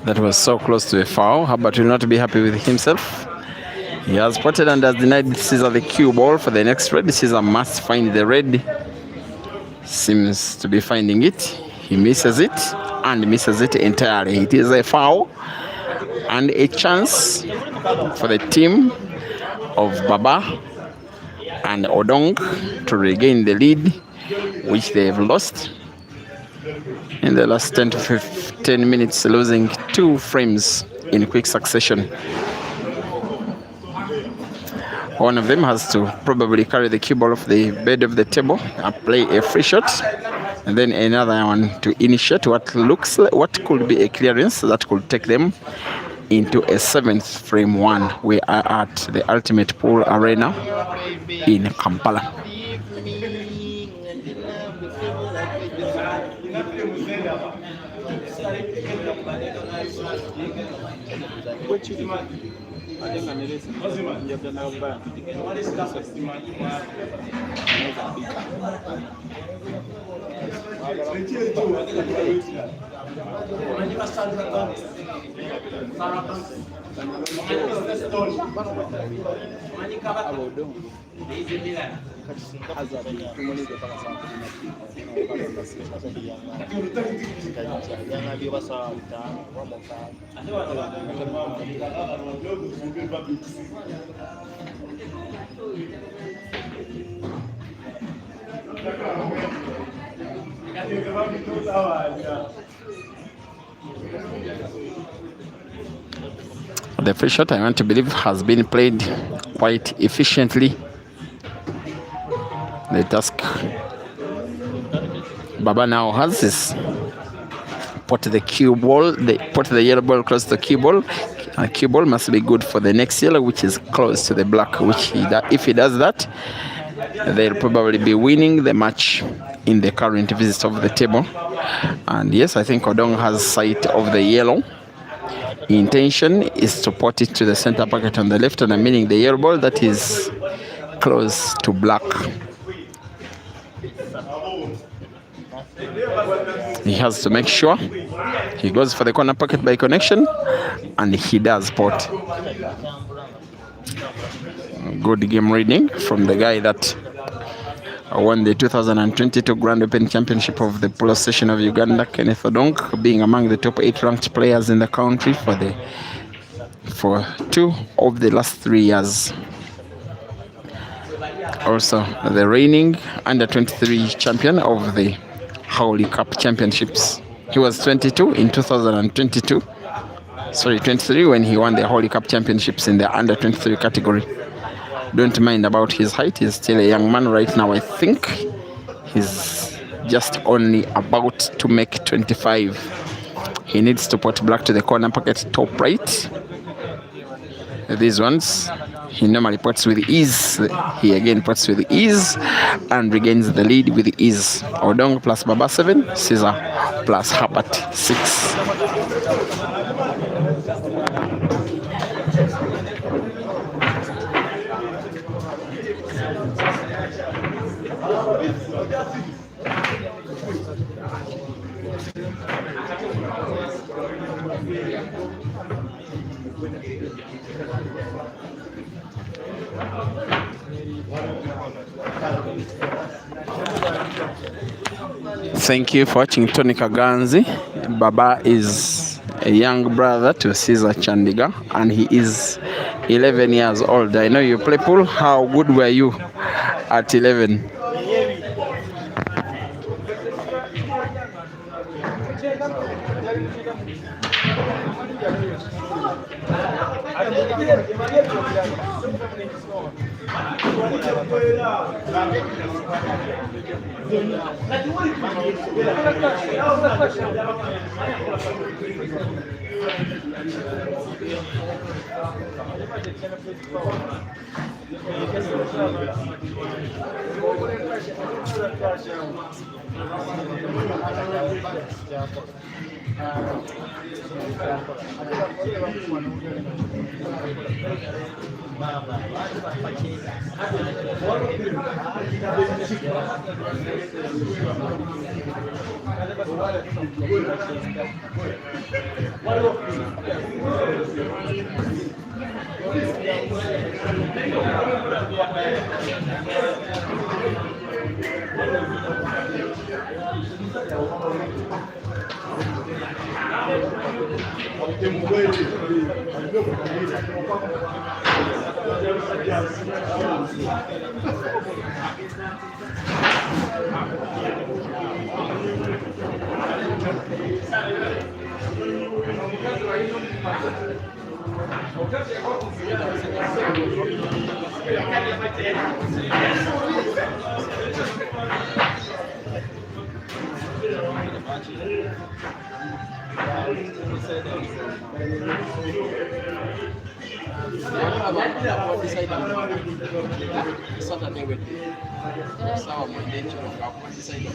That was so close to a foul. Herbert will not be happy with himself. He has spotted and has denied Caesar the cue ball for the next red. Caesar must find the red. Seems to be finding it. He misses it and misses it entirely. It is a foul and a chance for the team of Baba and Odong to regain the lead, which they have lost in the last 10 to 15 minutes, losing 2 frames in quick succession. One of them has to probably carry the cue ball off the bed of the table and play a free shot, and then another one to initiate what looks like what could be a clearance that could take them into a 7th frame 1. We are at the Ultimate Pool Arena in Kampala. The free shot, I want to believe, has been played quite efficiently. The task Baba now has is put the cue ball, put the yellow ball close to the cue ball. A cue ball must be good for the next yellow, which is close to the black. If he does that, they'll probably be winning the match in the current visit of the table. And yes, I think Odong has sight of the yellow. Intention is to put it to the center pocket on the left, and I'm meaning the yellow ball that is close to black. He has to make sure he goes for the corner pocket by connection, and he does spot. Good game reading from the guy that won the 2022 Grand Open Championship of the Polo Station of Uganda, Kenneth Odong, being among the top 8 ranked players in the country for 2 of the last 3 years. Also, the reigning under-23 champion of the Howley Cup Championships. He was 22 in 2022. Sorry, 23 when he won the Howley Cup Championships in the under-23 category. Don't mind about his height. He's still a young man right now. I think he's just only about to make 25. He needs to put black to the corner pocket top right. These ones he normally puts with ease. He again puts with ease and regains the lead with ease. Odong plus Baba 7, Caesar plus Herbert 6. Thank you for watching Tony Kaganzi. Baba is a young brother to Caesar Chandiga, and he is 11 years old. I know you play pool. How good were you at 11? Saturday with sawa mwendecho ngakudisaida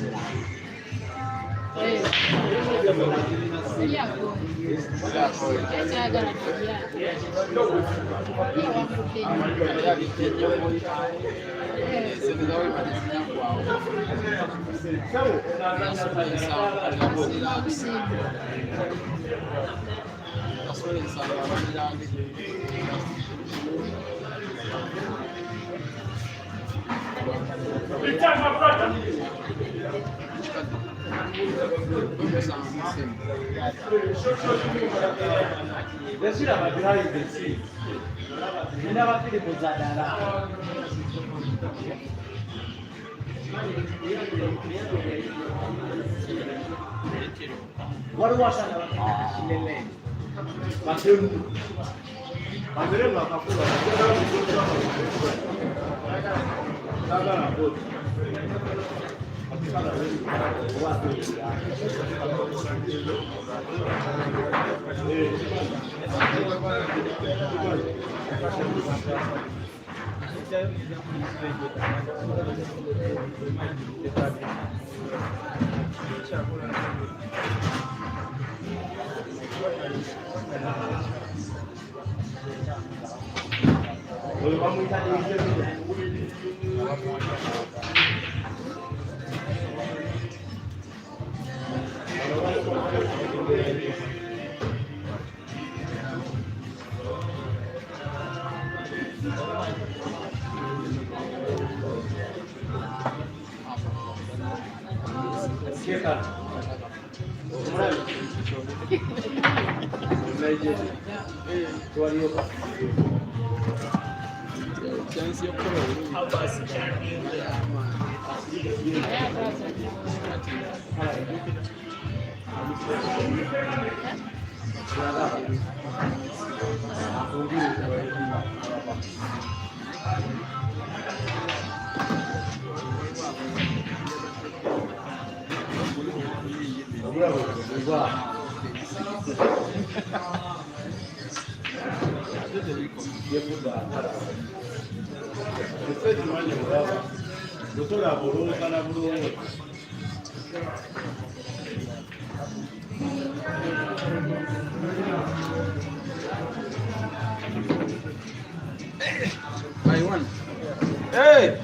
Hey!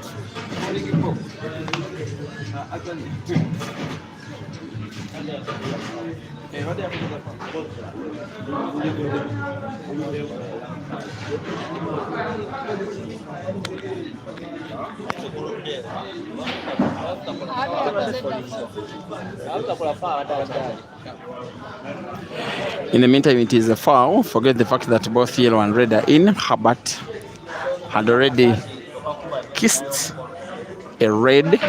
In the meantime, it is a foul. Forget the fact that both yellow and red are in. Herbert had already kissed a red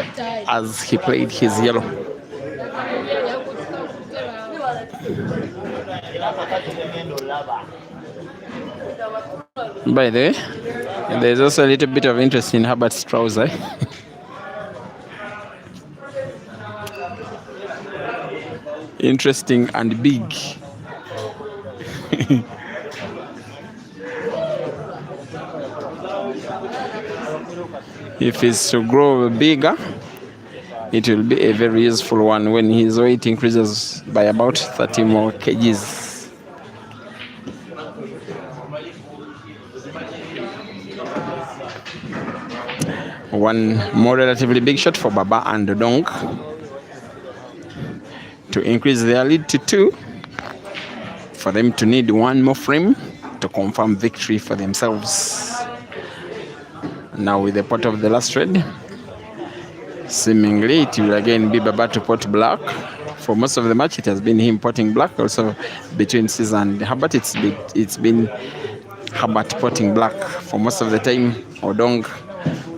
as he played his yellow. By the way, there's also a little bit of interest in Herbert's trouser. Interesting and big. If it's to grow bigger, it will be a very useful one when his weight increases by about 30 more kgs. One more relatively big shot for Baba and Odong to increase their lead to 2. For them to need one more frame to confirm victory for themselves. Now with the pot of the last red, seemingly it will again be Baba to pot black. For most of the match it has been him potting black. Also between Caesar and Herbert it's been Herbert potting black for most of the time. Odong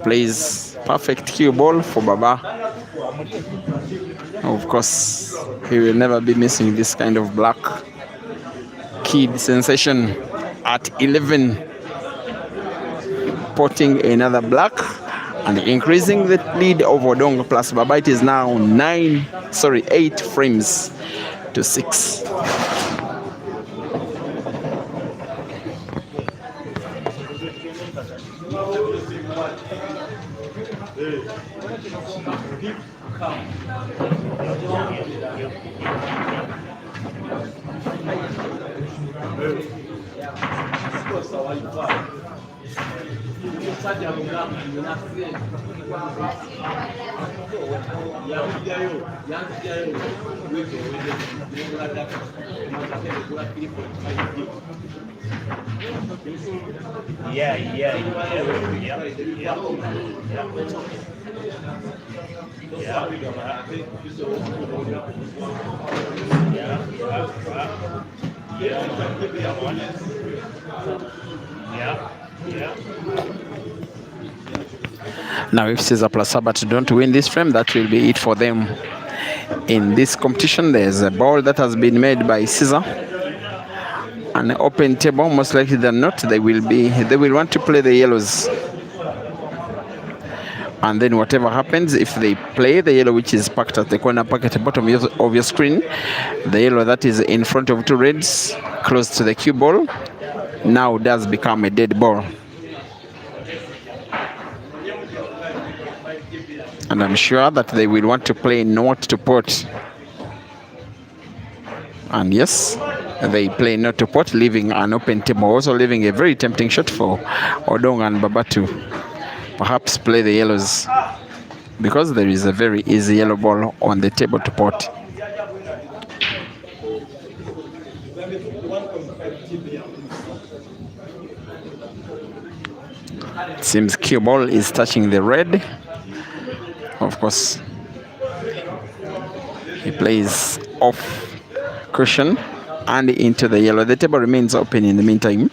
plays perfect cue ball for Baba. Of course, he will never be missing this kind of black kid sensation at 11. Potting another black and increasing the lead of Odong plus Baba. It is now 8 frames to 6. Now if Caesar plus Herbert don't win this frame, that will be it for them. In this competition, there's a ball that has been made by Caesar. An open table, most likely than not, they will want to play the yellows. And then whatever happens, if they play the yellow which is packed at the corner, packed at the bottom of your screen, the yellow that is in front of 2 reds, close to the cue ball, now does become a dead ball. And I'm sure that they will want to play not to pot. And yes, they play not to pot, leaving an open table, also leaving a very tempting shot for Odong and Baba to perhaps play the yellows, because there is a very easy yellow ball on the table to pot. It seems cue ball is touching the red. Of course, he plays off cushion and into the yellow. The table remains open in the meantime.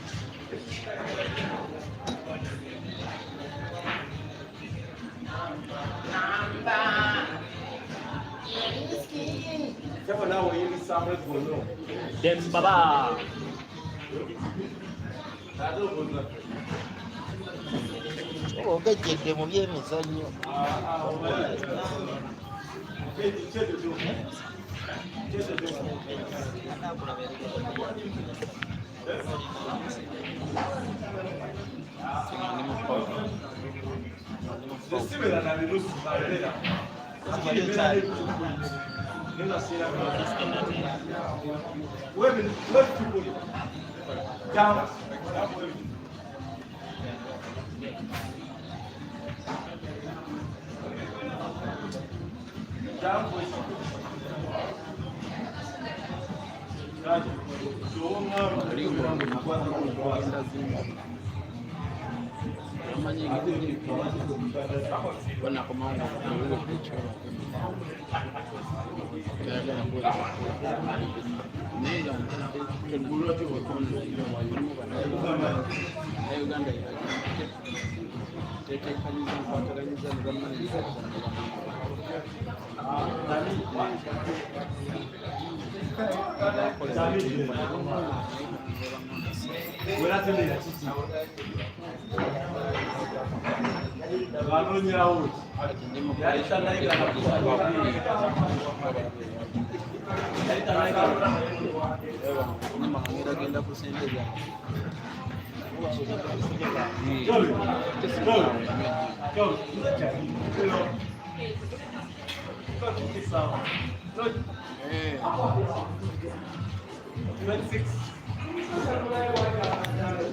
Demba-Ba. Ogejjedde mu byemizannyo.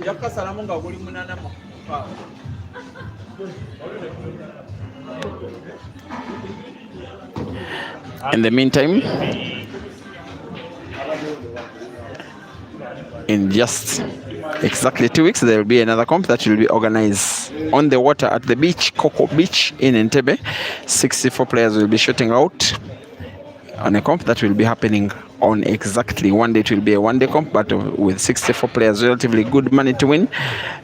Yakasalamu nga guli munana mu. In the meantime, in just exactly 2 weeks, there will be another comp that will be organized on the water at the beach, Coco Beach in Entebbe. 64 players will be shooting out on a comp that will be happening on exactly 1 day. It will be a 1 day comp, but with 64 players, relatively good money to win.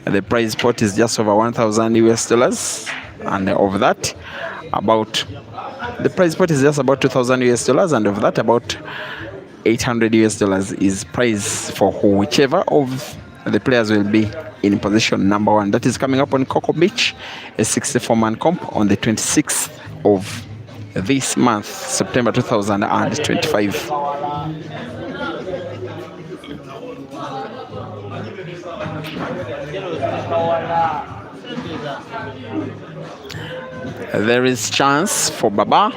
The prize pot is just over 1,000 US dollars, and of that, the prize pot is just about 2,000 US dollars, and of that, about 800 US dollars is prize for whichever of the players will be in position number 1. That is coming up on Coco Beach, a 64-man comp on the 26th of this month, September 2025. There is chance for Baba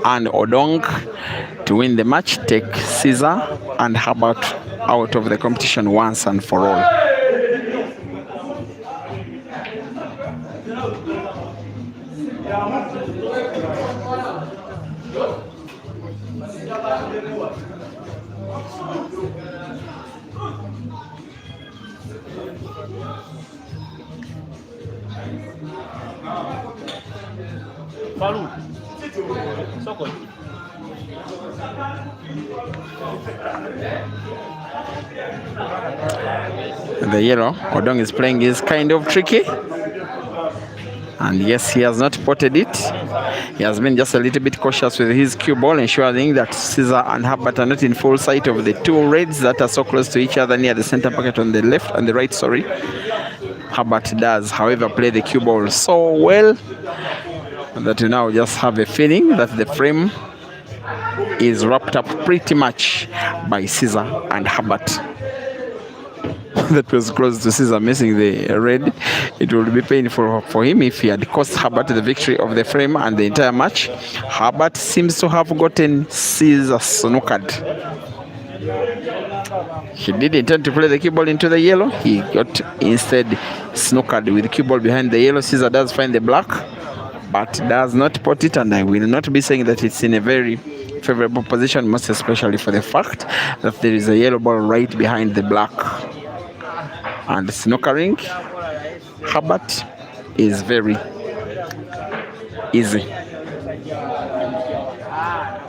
and Odong to win the match, take Caesar and Herbert out of the competition once and for all. The yellow, Odong is playing is kind of tricky. And yes, he has not potted it. He has been just a little bit cautious with his cue ball, ensuring that Caesar and Herbert are not in full sight of the two reds that are so close to each other near the center pocket on the left and the right, sorry. Herbert does, however, play the cue ball so well that you now just have a feeling that the frame is wrapped up pretty much by Caesar and Herbert. That was close to Caesar missing the red. It would be painful for him if he had cost Herbert the victory of the frame and the entire match. Herbert seems to have gotten Caesar snookered. He did intend to play the cue ball into the yellow. He got instead snookered with the cue ball behind the yellow. Caesar does find the black, but does not pot it, and I will not be saying that it's in a very favorable position, most especially for the fact that there is a yellow ball right behind the black. And snookering Herbert is very easy.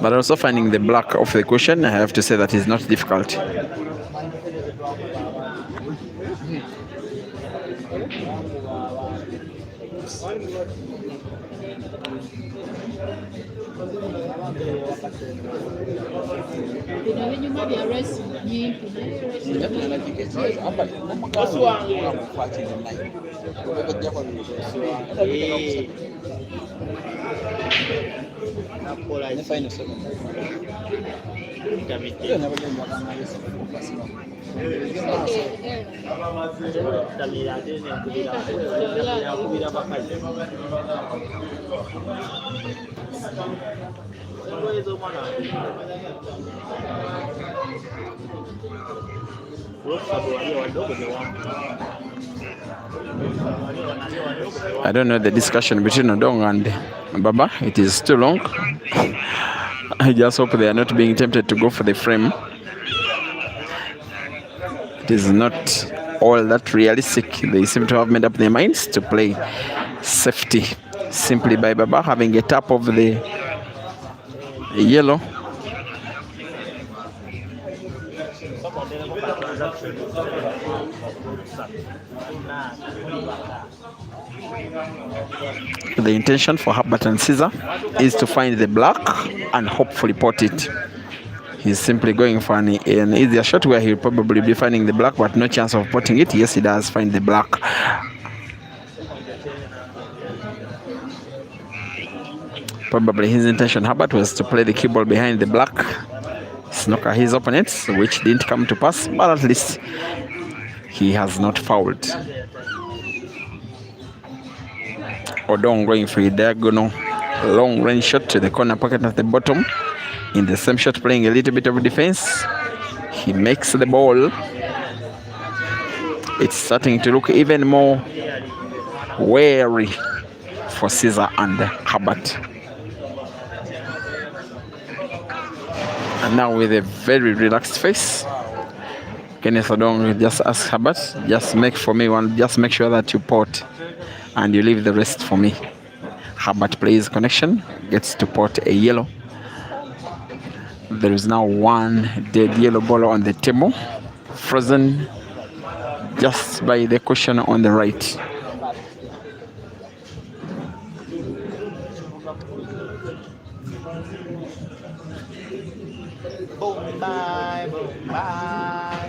But also finding the black off the cushion, I have to say that is not difficult. I don't know the discussion between Odong and Baba. It is too long. I just hope they are not being tempted to go for the frame. It is not all that realistic. They seem to have made up their minds to play safety simply by Baba having a tap of the yellow. The intention for Herbert and Caesar is to find the black and hopefully pot it. He's simply going for an easier shot where he'll probably be finding the black, but no chance of potting it. Yes, he does find the black. Probably his intention, Herbert, was to play the cue ball behind the black, snooker his opponents, which didn't come to pass, but at least he has not fouled. Odong going for a diagonal long range shot to the corner pocket at the bottom. In the same shot, playing a little bit of defense. He makes the ball. It's starting to look even more wary for Caesar and Herbert. And now with a very relaxed face, Kenneth Odong just ask Herbert, just make for me one, just make sure that you pot and you leave the rest for me. Herbert plays connection, gets to pot a yellow. There is now one dead yellow ball on the table, frozen just by the cushion on the right. Boom, bye, boom, bye.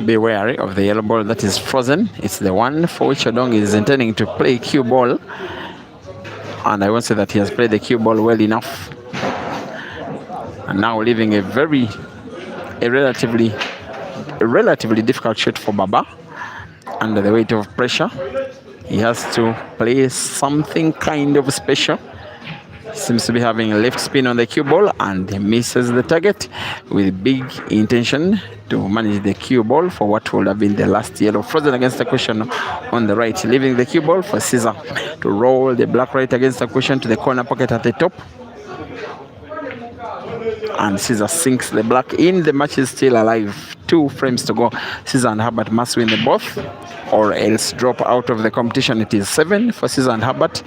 Be wary of the yellow ball that is frozen. It's the one for which Odong is intending to play cue ball, and I won't say that he has played the cue ball well enough. And now leaving a relatively difficult shot for Baba. Under the weight of pressure, he has to play something kind of special. Seems to be having a left spin on the cue ball and misses the target with big intention to manage the cue ball for what would have been the last yellow, frozen against the cushion on the right, leaving the cue ball for Caesar to roll the black right against the cushion to the corner pocket at the top. And Caesar sinks the black in. The match is still alive. 2 frames to go. Caesar and Herbert must win the both or else drop out of the competition. It is 7 for Caesar and Herbert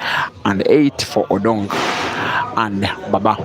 and 8 for Odong and Baba.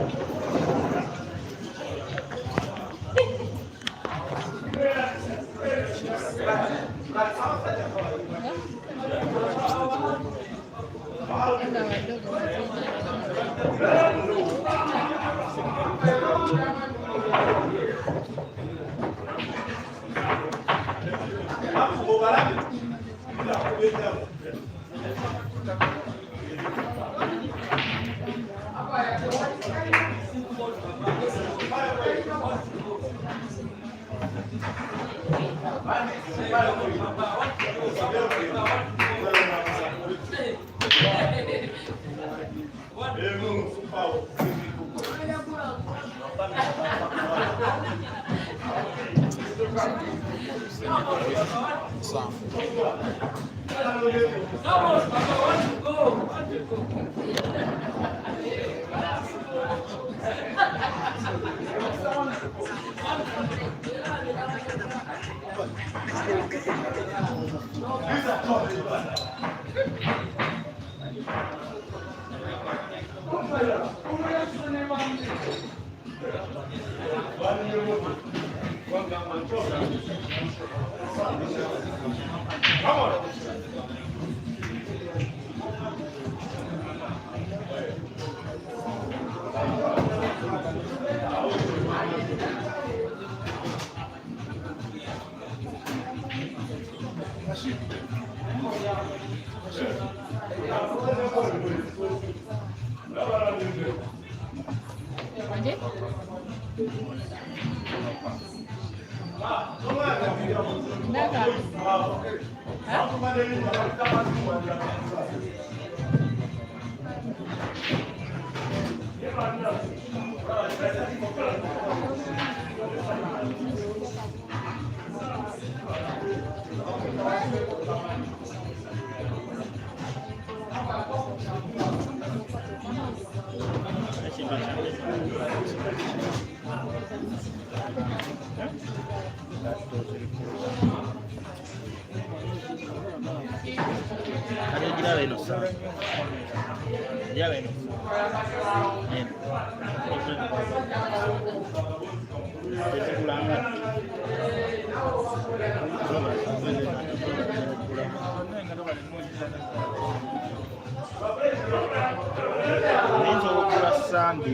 Oyinza okugula Sande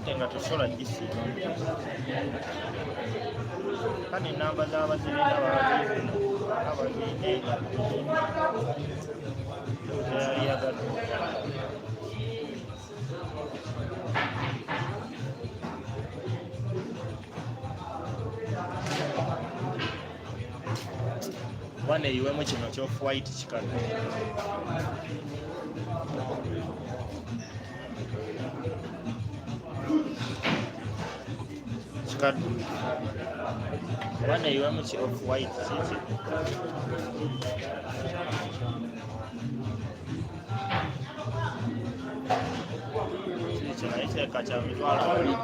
naye nga tosobola gisiima kane enamba z'abazirina abazirina yayagala wane eyiwemu kino ky'off-white kikano kikaddu wane eyiwemu ki off-white kiki kiki naye kiteeka kya mitwalo abiri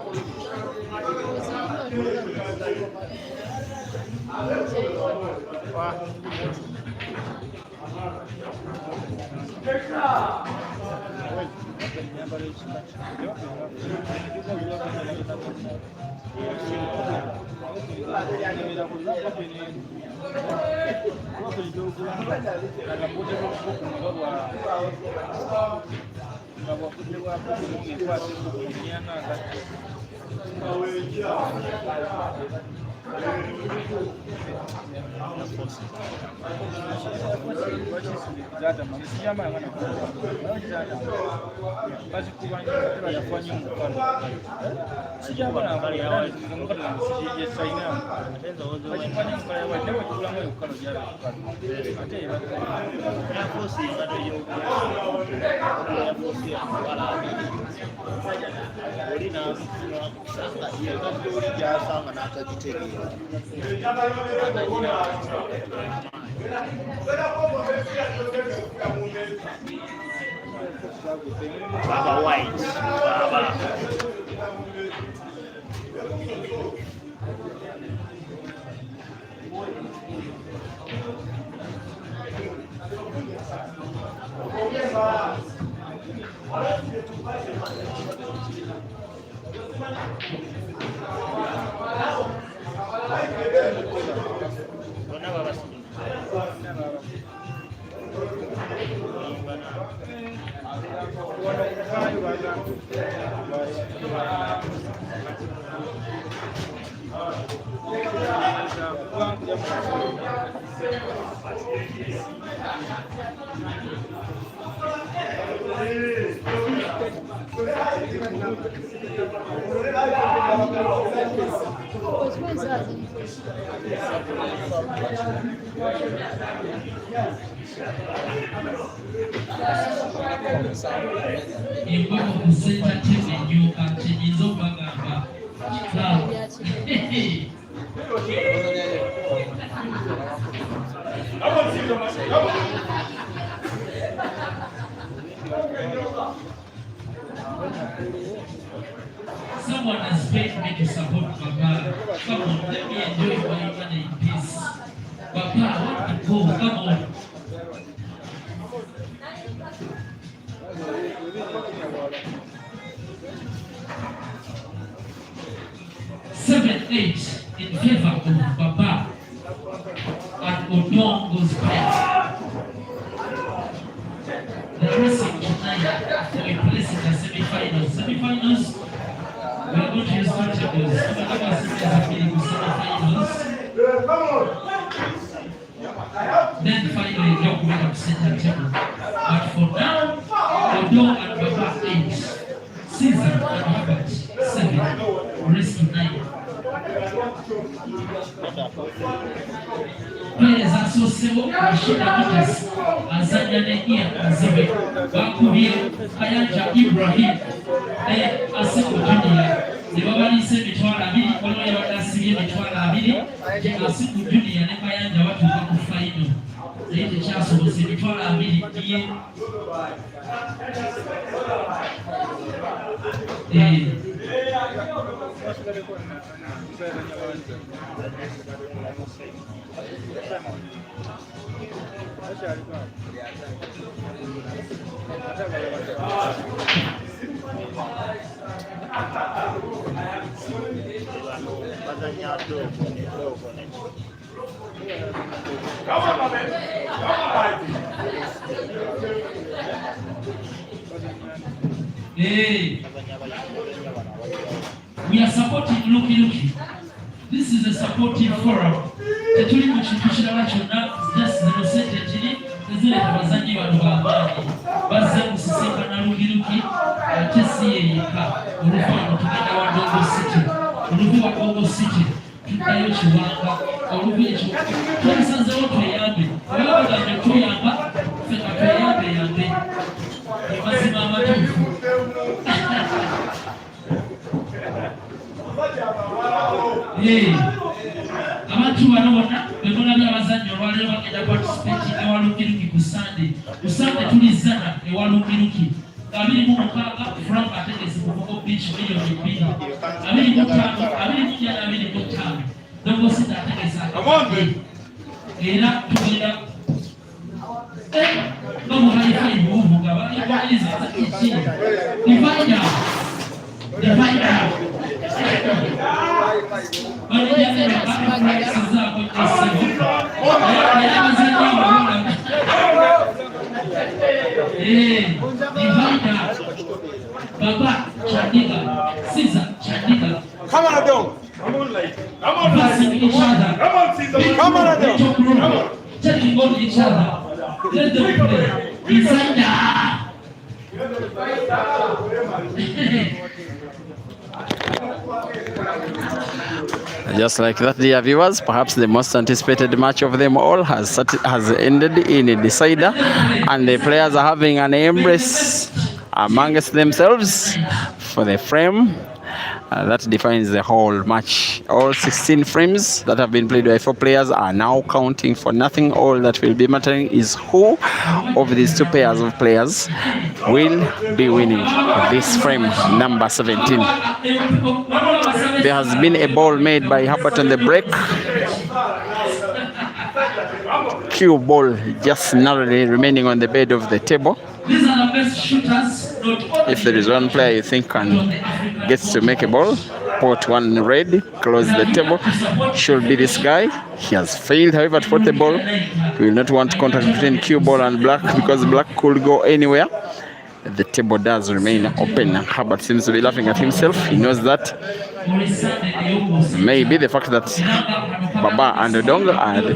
Baba white, Baba. Someone has paid me to support Baba. Come on, let me enjoy my money in peace. Baba, I want to go. Come on. Seven, 8 in favor of Baba and Odong+Baba. The racing tonight for a place in the semi-finals. Semi-finals, we are going to use two tables. Semi-finals. Then finally, Dog will have center table. But for now, Odong+Baba 8, Caesar and Herbert 7, race tonight. Players associated with azanya ne Ankah+Ibra bakubye Ankah+Ibra Aseko Junior ne babalise emitwalo 2 waliwo yabadde asibye emitwalo 2 Aseko Junior ne Ankah batuuka ku final naye tekyasobose emitwalo 2 diye bazanya dogo ne. Hey, we are supporting Lucky. This is a supportive forum. Tetuli mu kintu kirala kyonna just zino sente kiri tezireta bazanyi bano b'amaanyi bazze kusisinkana Lucky ate si ye yekka oluvannyuma tugenda wa Dongo City oluvi wa Dongo City tuddayo Kiwanga oluvi ekyo twasanzewo tweyambe oba bagambye tuyamba ffe ka tweyambe mazima amatuufu. Abantu bano bonna bemulabye abazannyi olwaleero bagenda participate ewa Lucky ku Sunday. Ku Sunday tulizana ewa Lucky. 26 Frank ategese ku Coco Beach milioni 2. 25 Dongo City ategese era tugenda no haifa ibuvuga balikwaliza iki divide Baba Chandiga, Caesar Chandiga. Come on, Odong. Come on, like. Come on, Passing each other. Come on, Caesar. Come on, Odong. Come on. Taking on each other. Let them play. Designer. Just like that, dear viewers, perhaps the most anticipated match of them all has ended in a decider, and the players are having an embrace amongst themselves for the frame that defines the whole match. All 16 frames that have been played by 4 players are now counting for nothing. All that will be mattering is who of these 2 pairs of players will be winning this frame number 17. There has been a ball made by Herbert on the break. Cue ball just narrowly remaining on the bed of the table. These are the best shooters. If there is one player you think gets to make a ball, put one red, close the table, should be this guy. He has failed, however, to put the ball. We will not want contact between cue ball and black because black could go anywhere. The table does remain open. Herbert seems to be laughing at himself. He knows that maybe the fact that Baba and Odong are the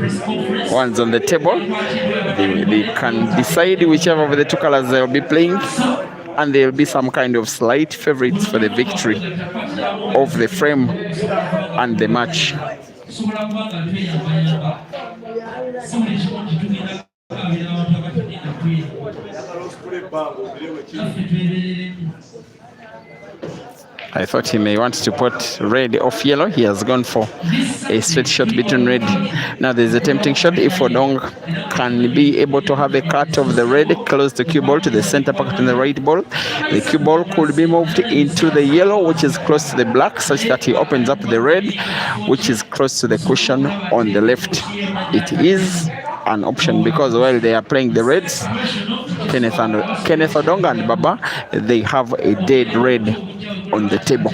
ones on the table, they can decide whichever of the 2 colors they will be playing, and there will be some kind of slight favorites for the victory of the frame and the match. I thought he may want to put red off yellow. He has gone for a straight shot between red. Now there's a tempting shot. If Odong can be able to have a cut of the red close to cue ball to the center pocket in the right ball, the cue ball could be moved into the yellow, which is close to the black, such that he opens up the red, which is close to the cushion on the left. It is an option because while they are playing the reds, Kenneth Odong and Baba, they have a dead red on the table.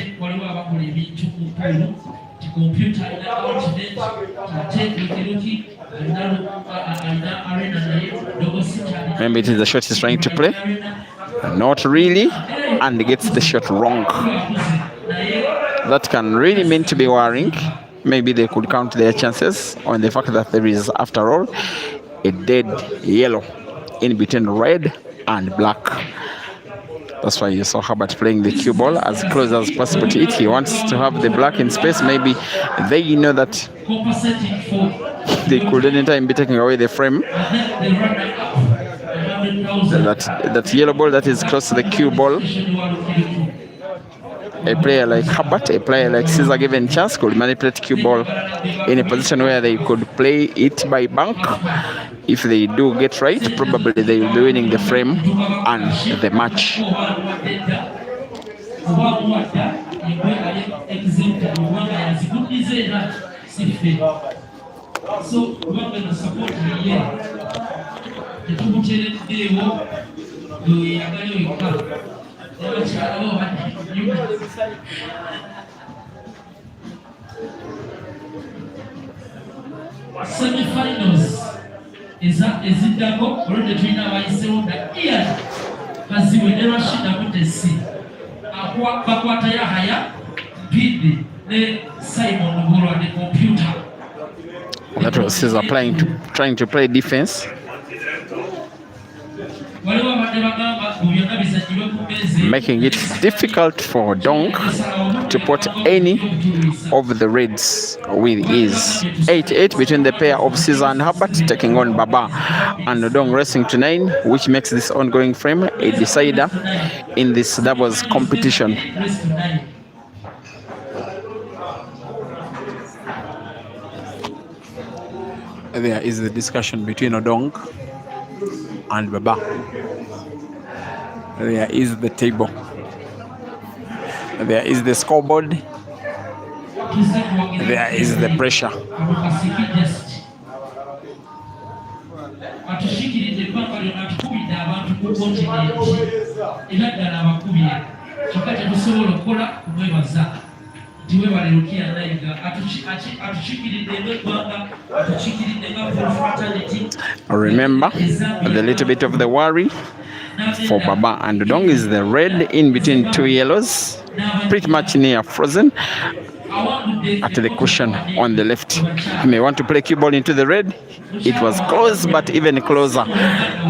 Maybe it is the shot he's trying to play. Not really, and gets the shot wrong. That can really mean to be worrying. Maybe they could count their chances on the fact that there is, after all, a dead yellow in between red and black. That's why you saw Herbert playing the cue ball as close as possible to it. He wants to have the black in space. Maybe they know that they could anytime be taking away the frame. That yellow ball that is close to the cue ball. A player like Herbert, a player like Caesar, given chance, could manipulate cue ball in a position where they could play it by bank. If they do get right, probably they will be winning the frame and the match. So we're going to support the semi-finals eziddako olwedde tulina abayisewo nga Ian Kaziwe ne Rashida Mutesi bakwata Yahaya Bidi ne Simon Ngolwa ne computer. That was Caesar trying to play defense. Making it difficult for Odong to put any of the reds with ease. 8-8 between the pair of Caesar and Herbert, taking on Baba and Odong racing to 9, which makes this ongoing frame a decider in this doubles competition. There is the discussion between Odong and Baba. There is the table. There is the scoreboard. There is the pressure. Remember, the little bit of the worry for Baba and Odong is the red in between two yellows, pretty much near frozen at the cushion on the left. He may want to play cue ball into the red. It was close, but even closer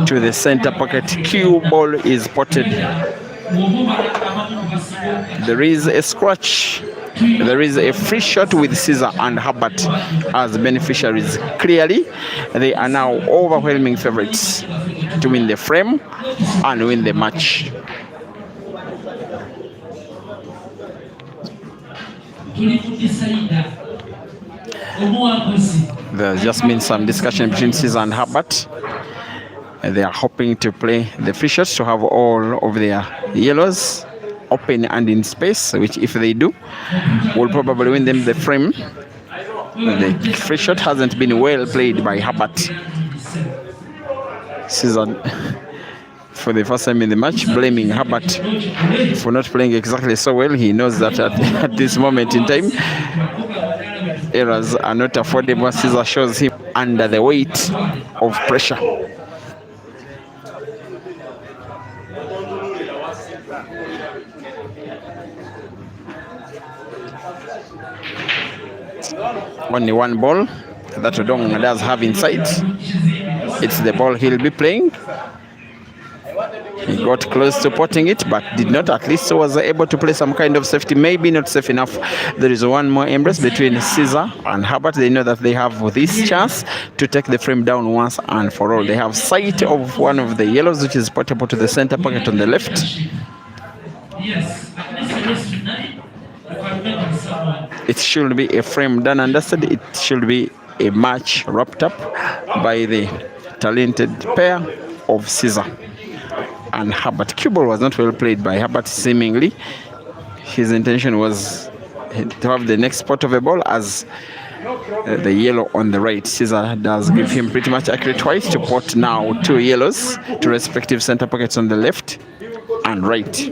to the center pocket. Cue ball is potted. There is a scratch. There is a free shot with Caesar and Herbert as beneficiaries. Clearly, they are now overwhelming favorites to win the frame and win the match. There's just been some discussion between Caesar and Herbert. They are hoping to play the free shots to have all of their yellows open and in space, which if they do, will probably win them the frame. The free shot hasn't been well played by Herbert. Caesar, for the first time in the match, blaming Herbert for not playing exactly so well. He knows that at this moment in time, errors are not affordable. Caesar shows him under the weight of pressure. Only one ball that Odong does have inside. It's the ball he'll be playing. He got close to potting it, but did not. At least was able to play some kind of safety. Maybe not safe enough. There is one more embrace between Caesar and Herbert. They know that they have this chance to take the frame down once and for all. They have sight of one of the yellows, which is portable to the center pocket on the left. It should be a frame done and dusted. It should be a match wrapped up by the talented pair of Caesar and Herbert. Cue ball was not well played by Herbert, seemingly. His intention was to have the next spot of a ball as the yellow on the right. Caesar does give him pretty much accurate white to pot now two yellows to respective center pockets on the left and right.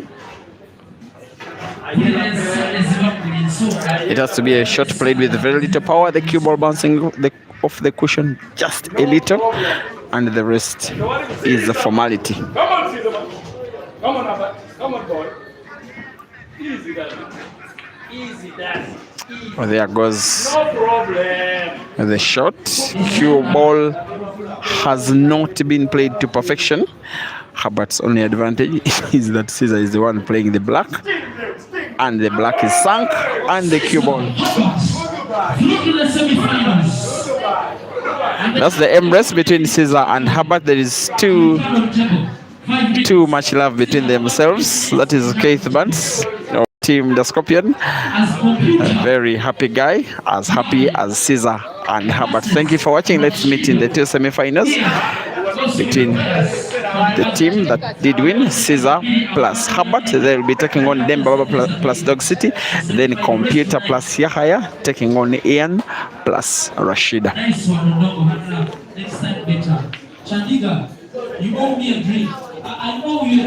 It has to be a shot played with very little power. The cue ball bouncing off the cushion just a little, and the rest is a formality. Come on, Caesar. Come on, Albert. Come on, boy. Easy, Dad. Easy, Dad. Well, there goes No problem. the shot. Cue ball has not been played to perfection. Herbert's only advantage is that Caesar is the one playing the black, and the black is sunk, and the cue ball. That's the embrace between Caesar and Herbert. There is too much love between themselves. That is Keith Burns of Team The Scorpion. A very happy guy, as happy as Caesar and Herbert. Thank you for watching. Let's meet in the two semi-finals between the team that did win, Caesar plus Herbert. They'll be taking on Demba-Ba+Dog City. Then Computer plus Yahaya taking on Ian plus Rashida. Nice one, Odong+Baba. Next time better. Chandiga, you owe me a drink. I know you.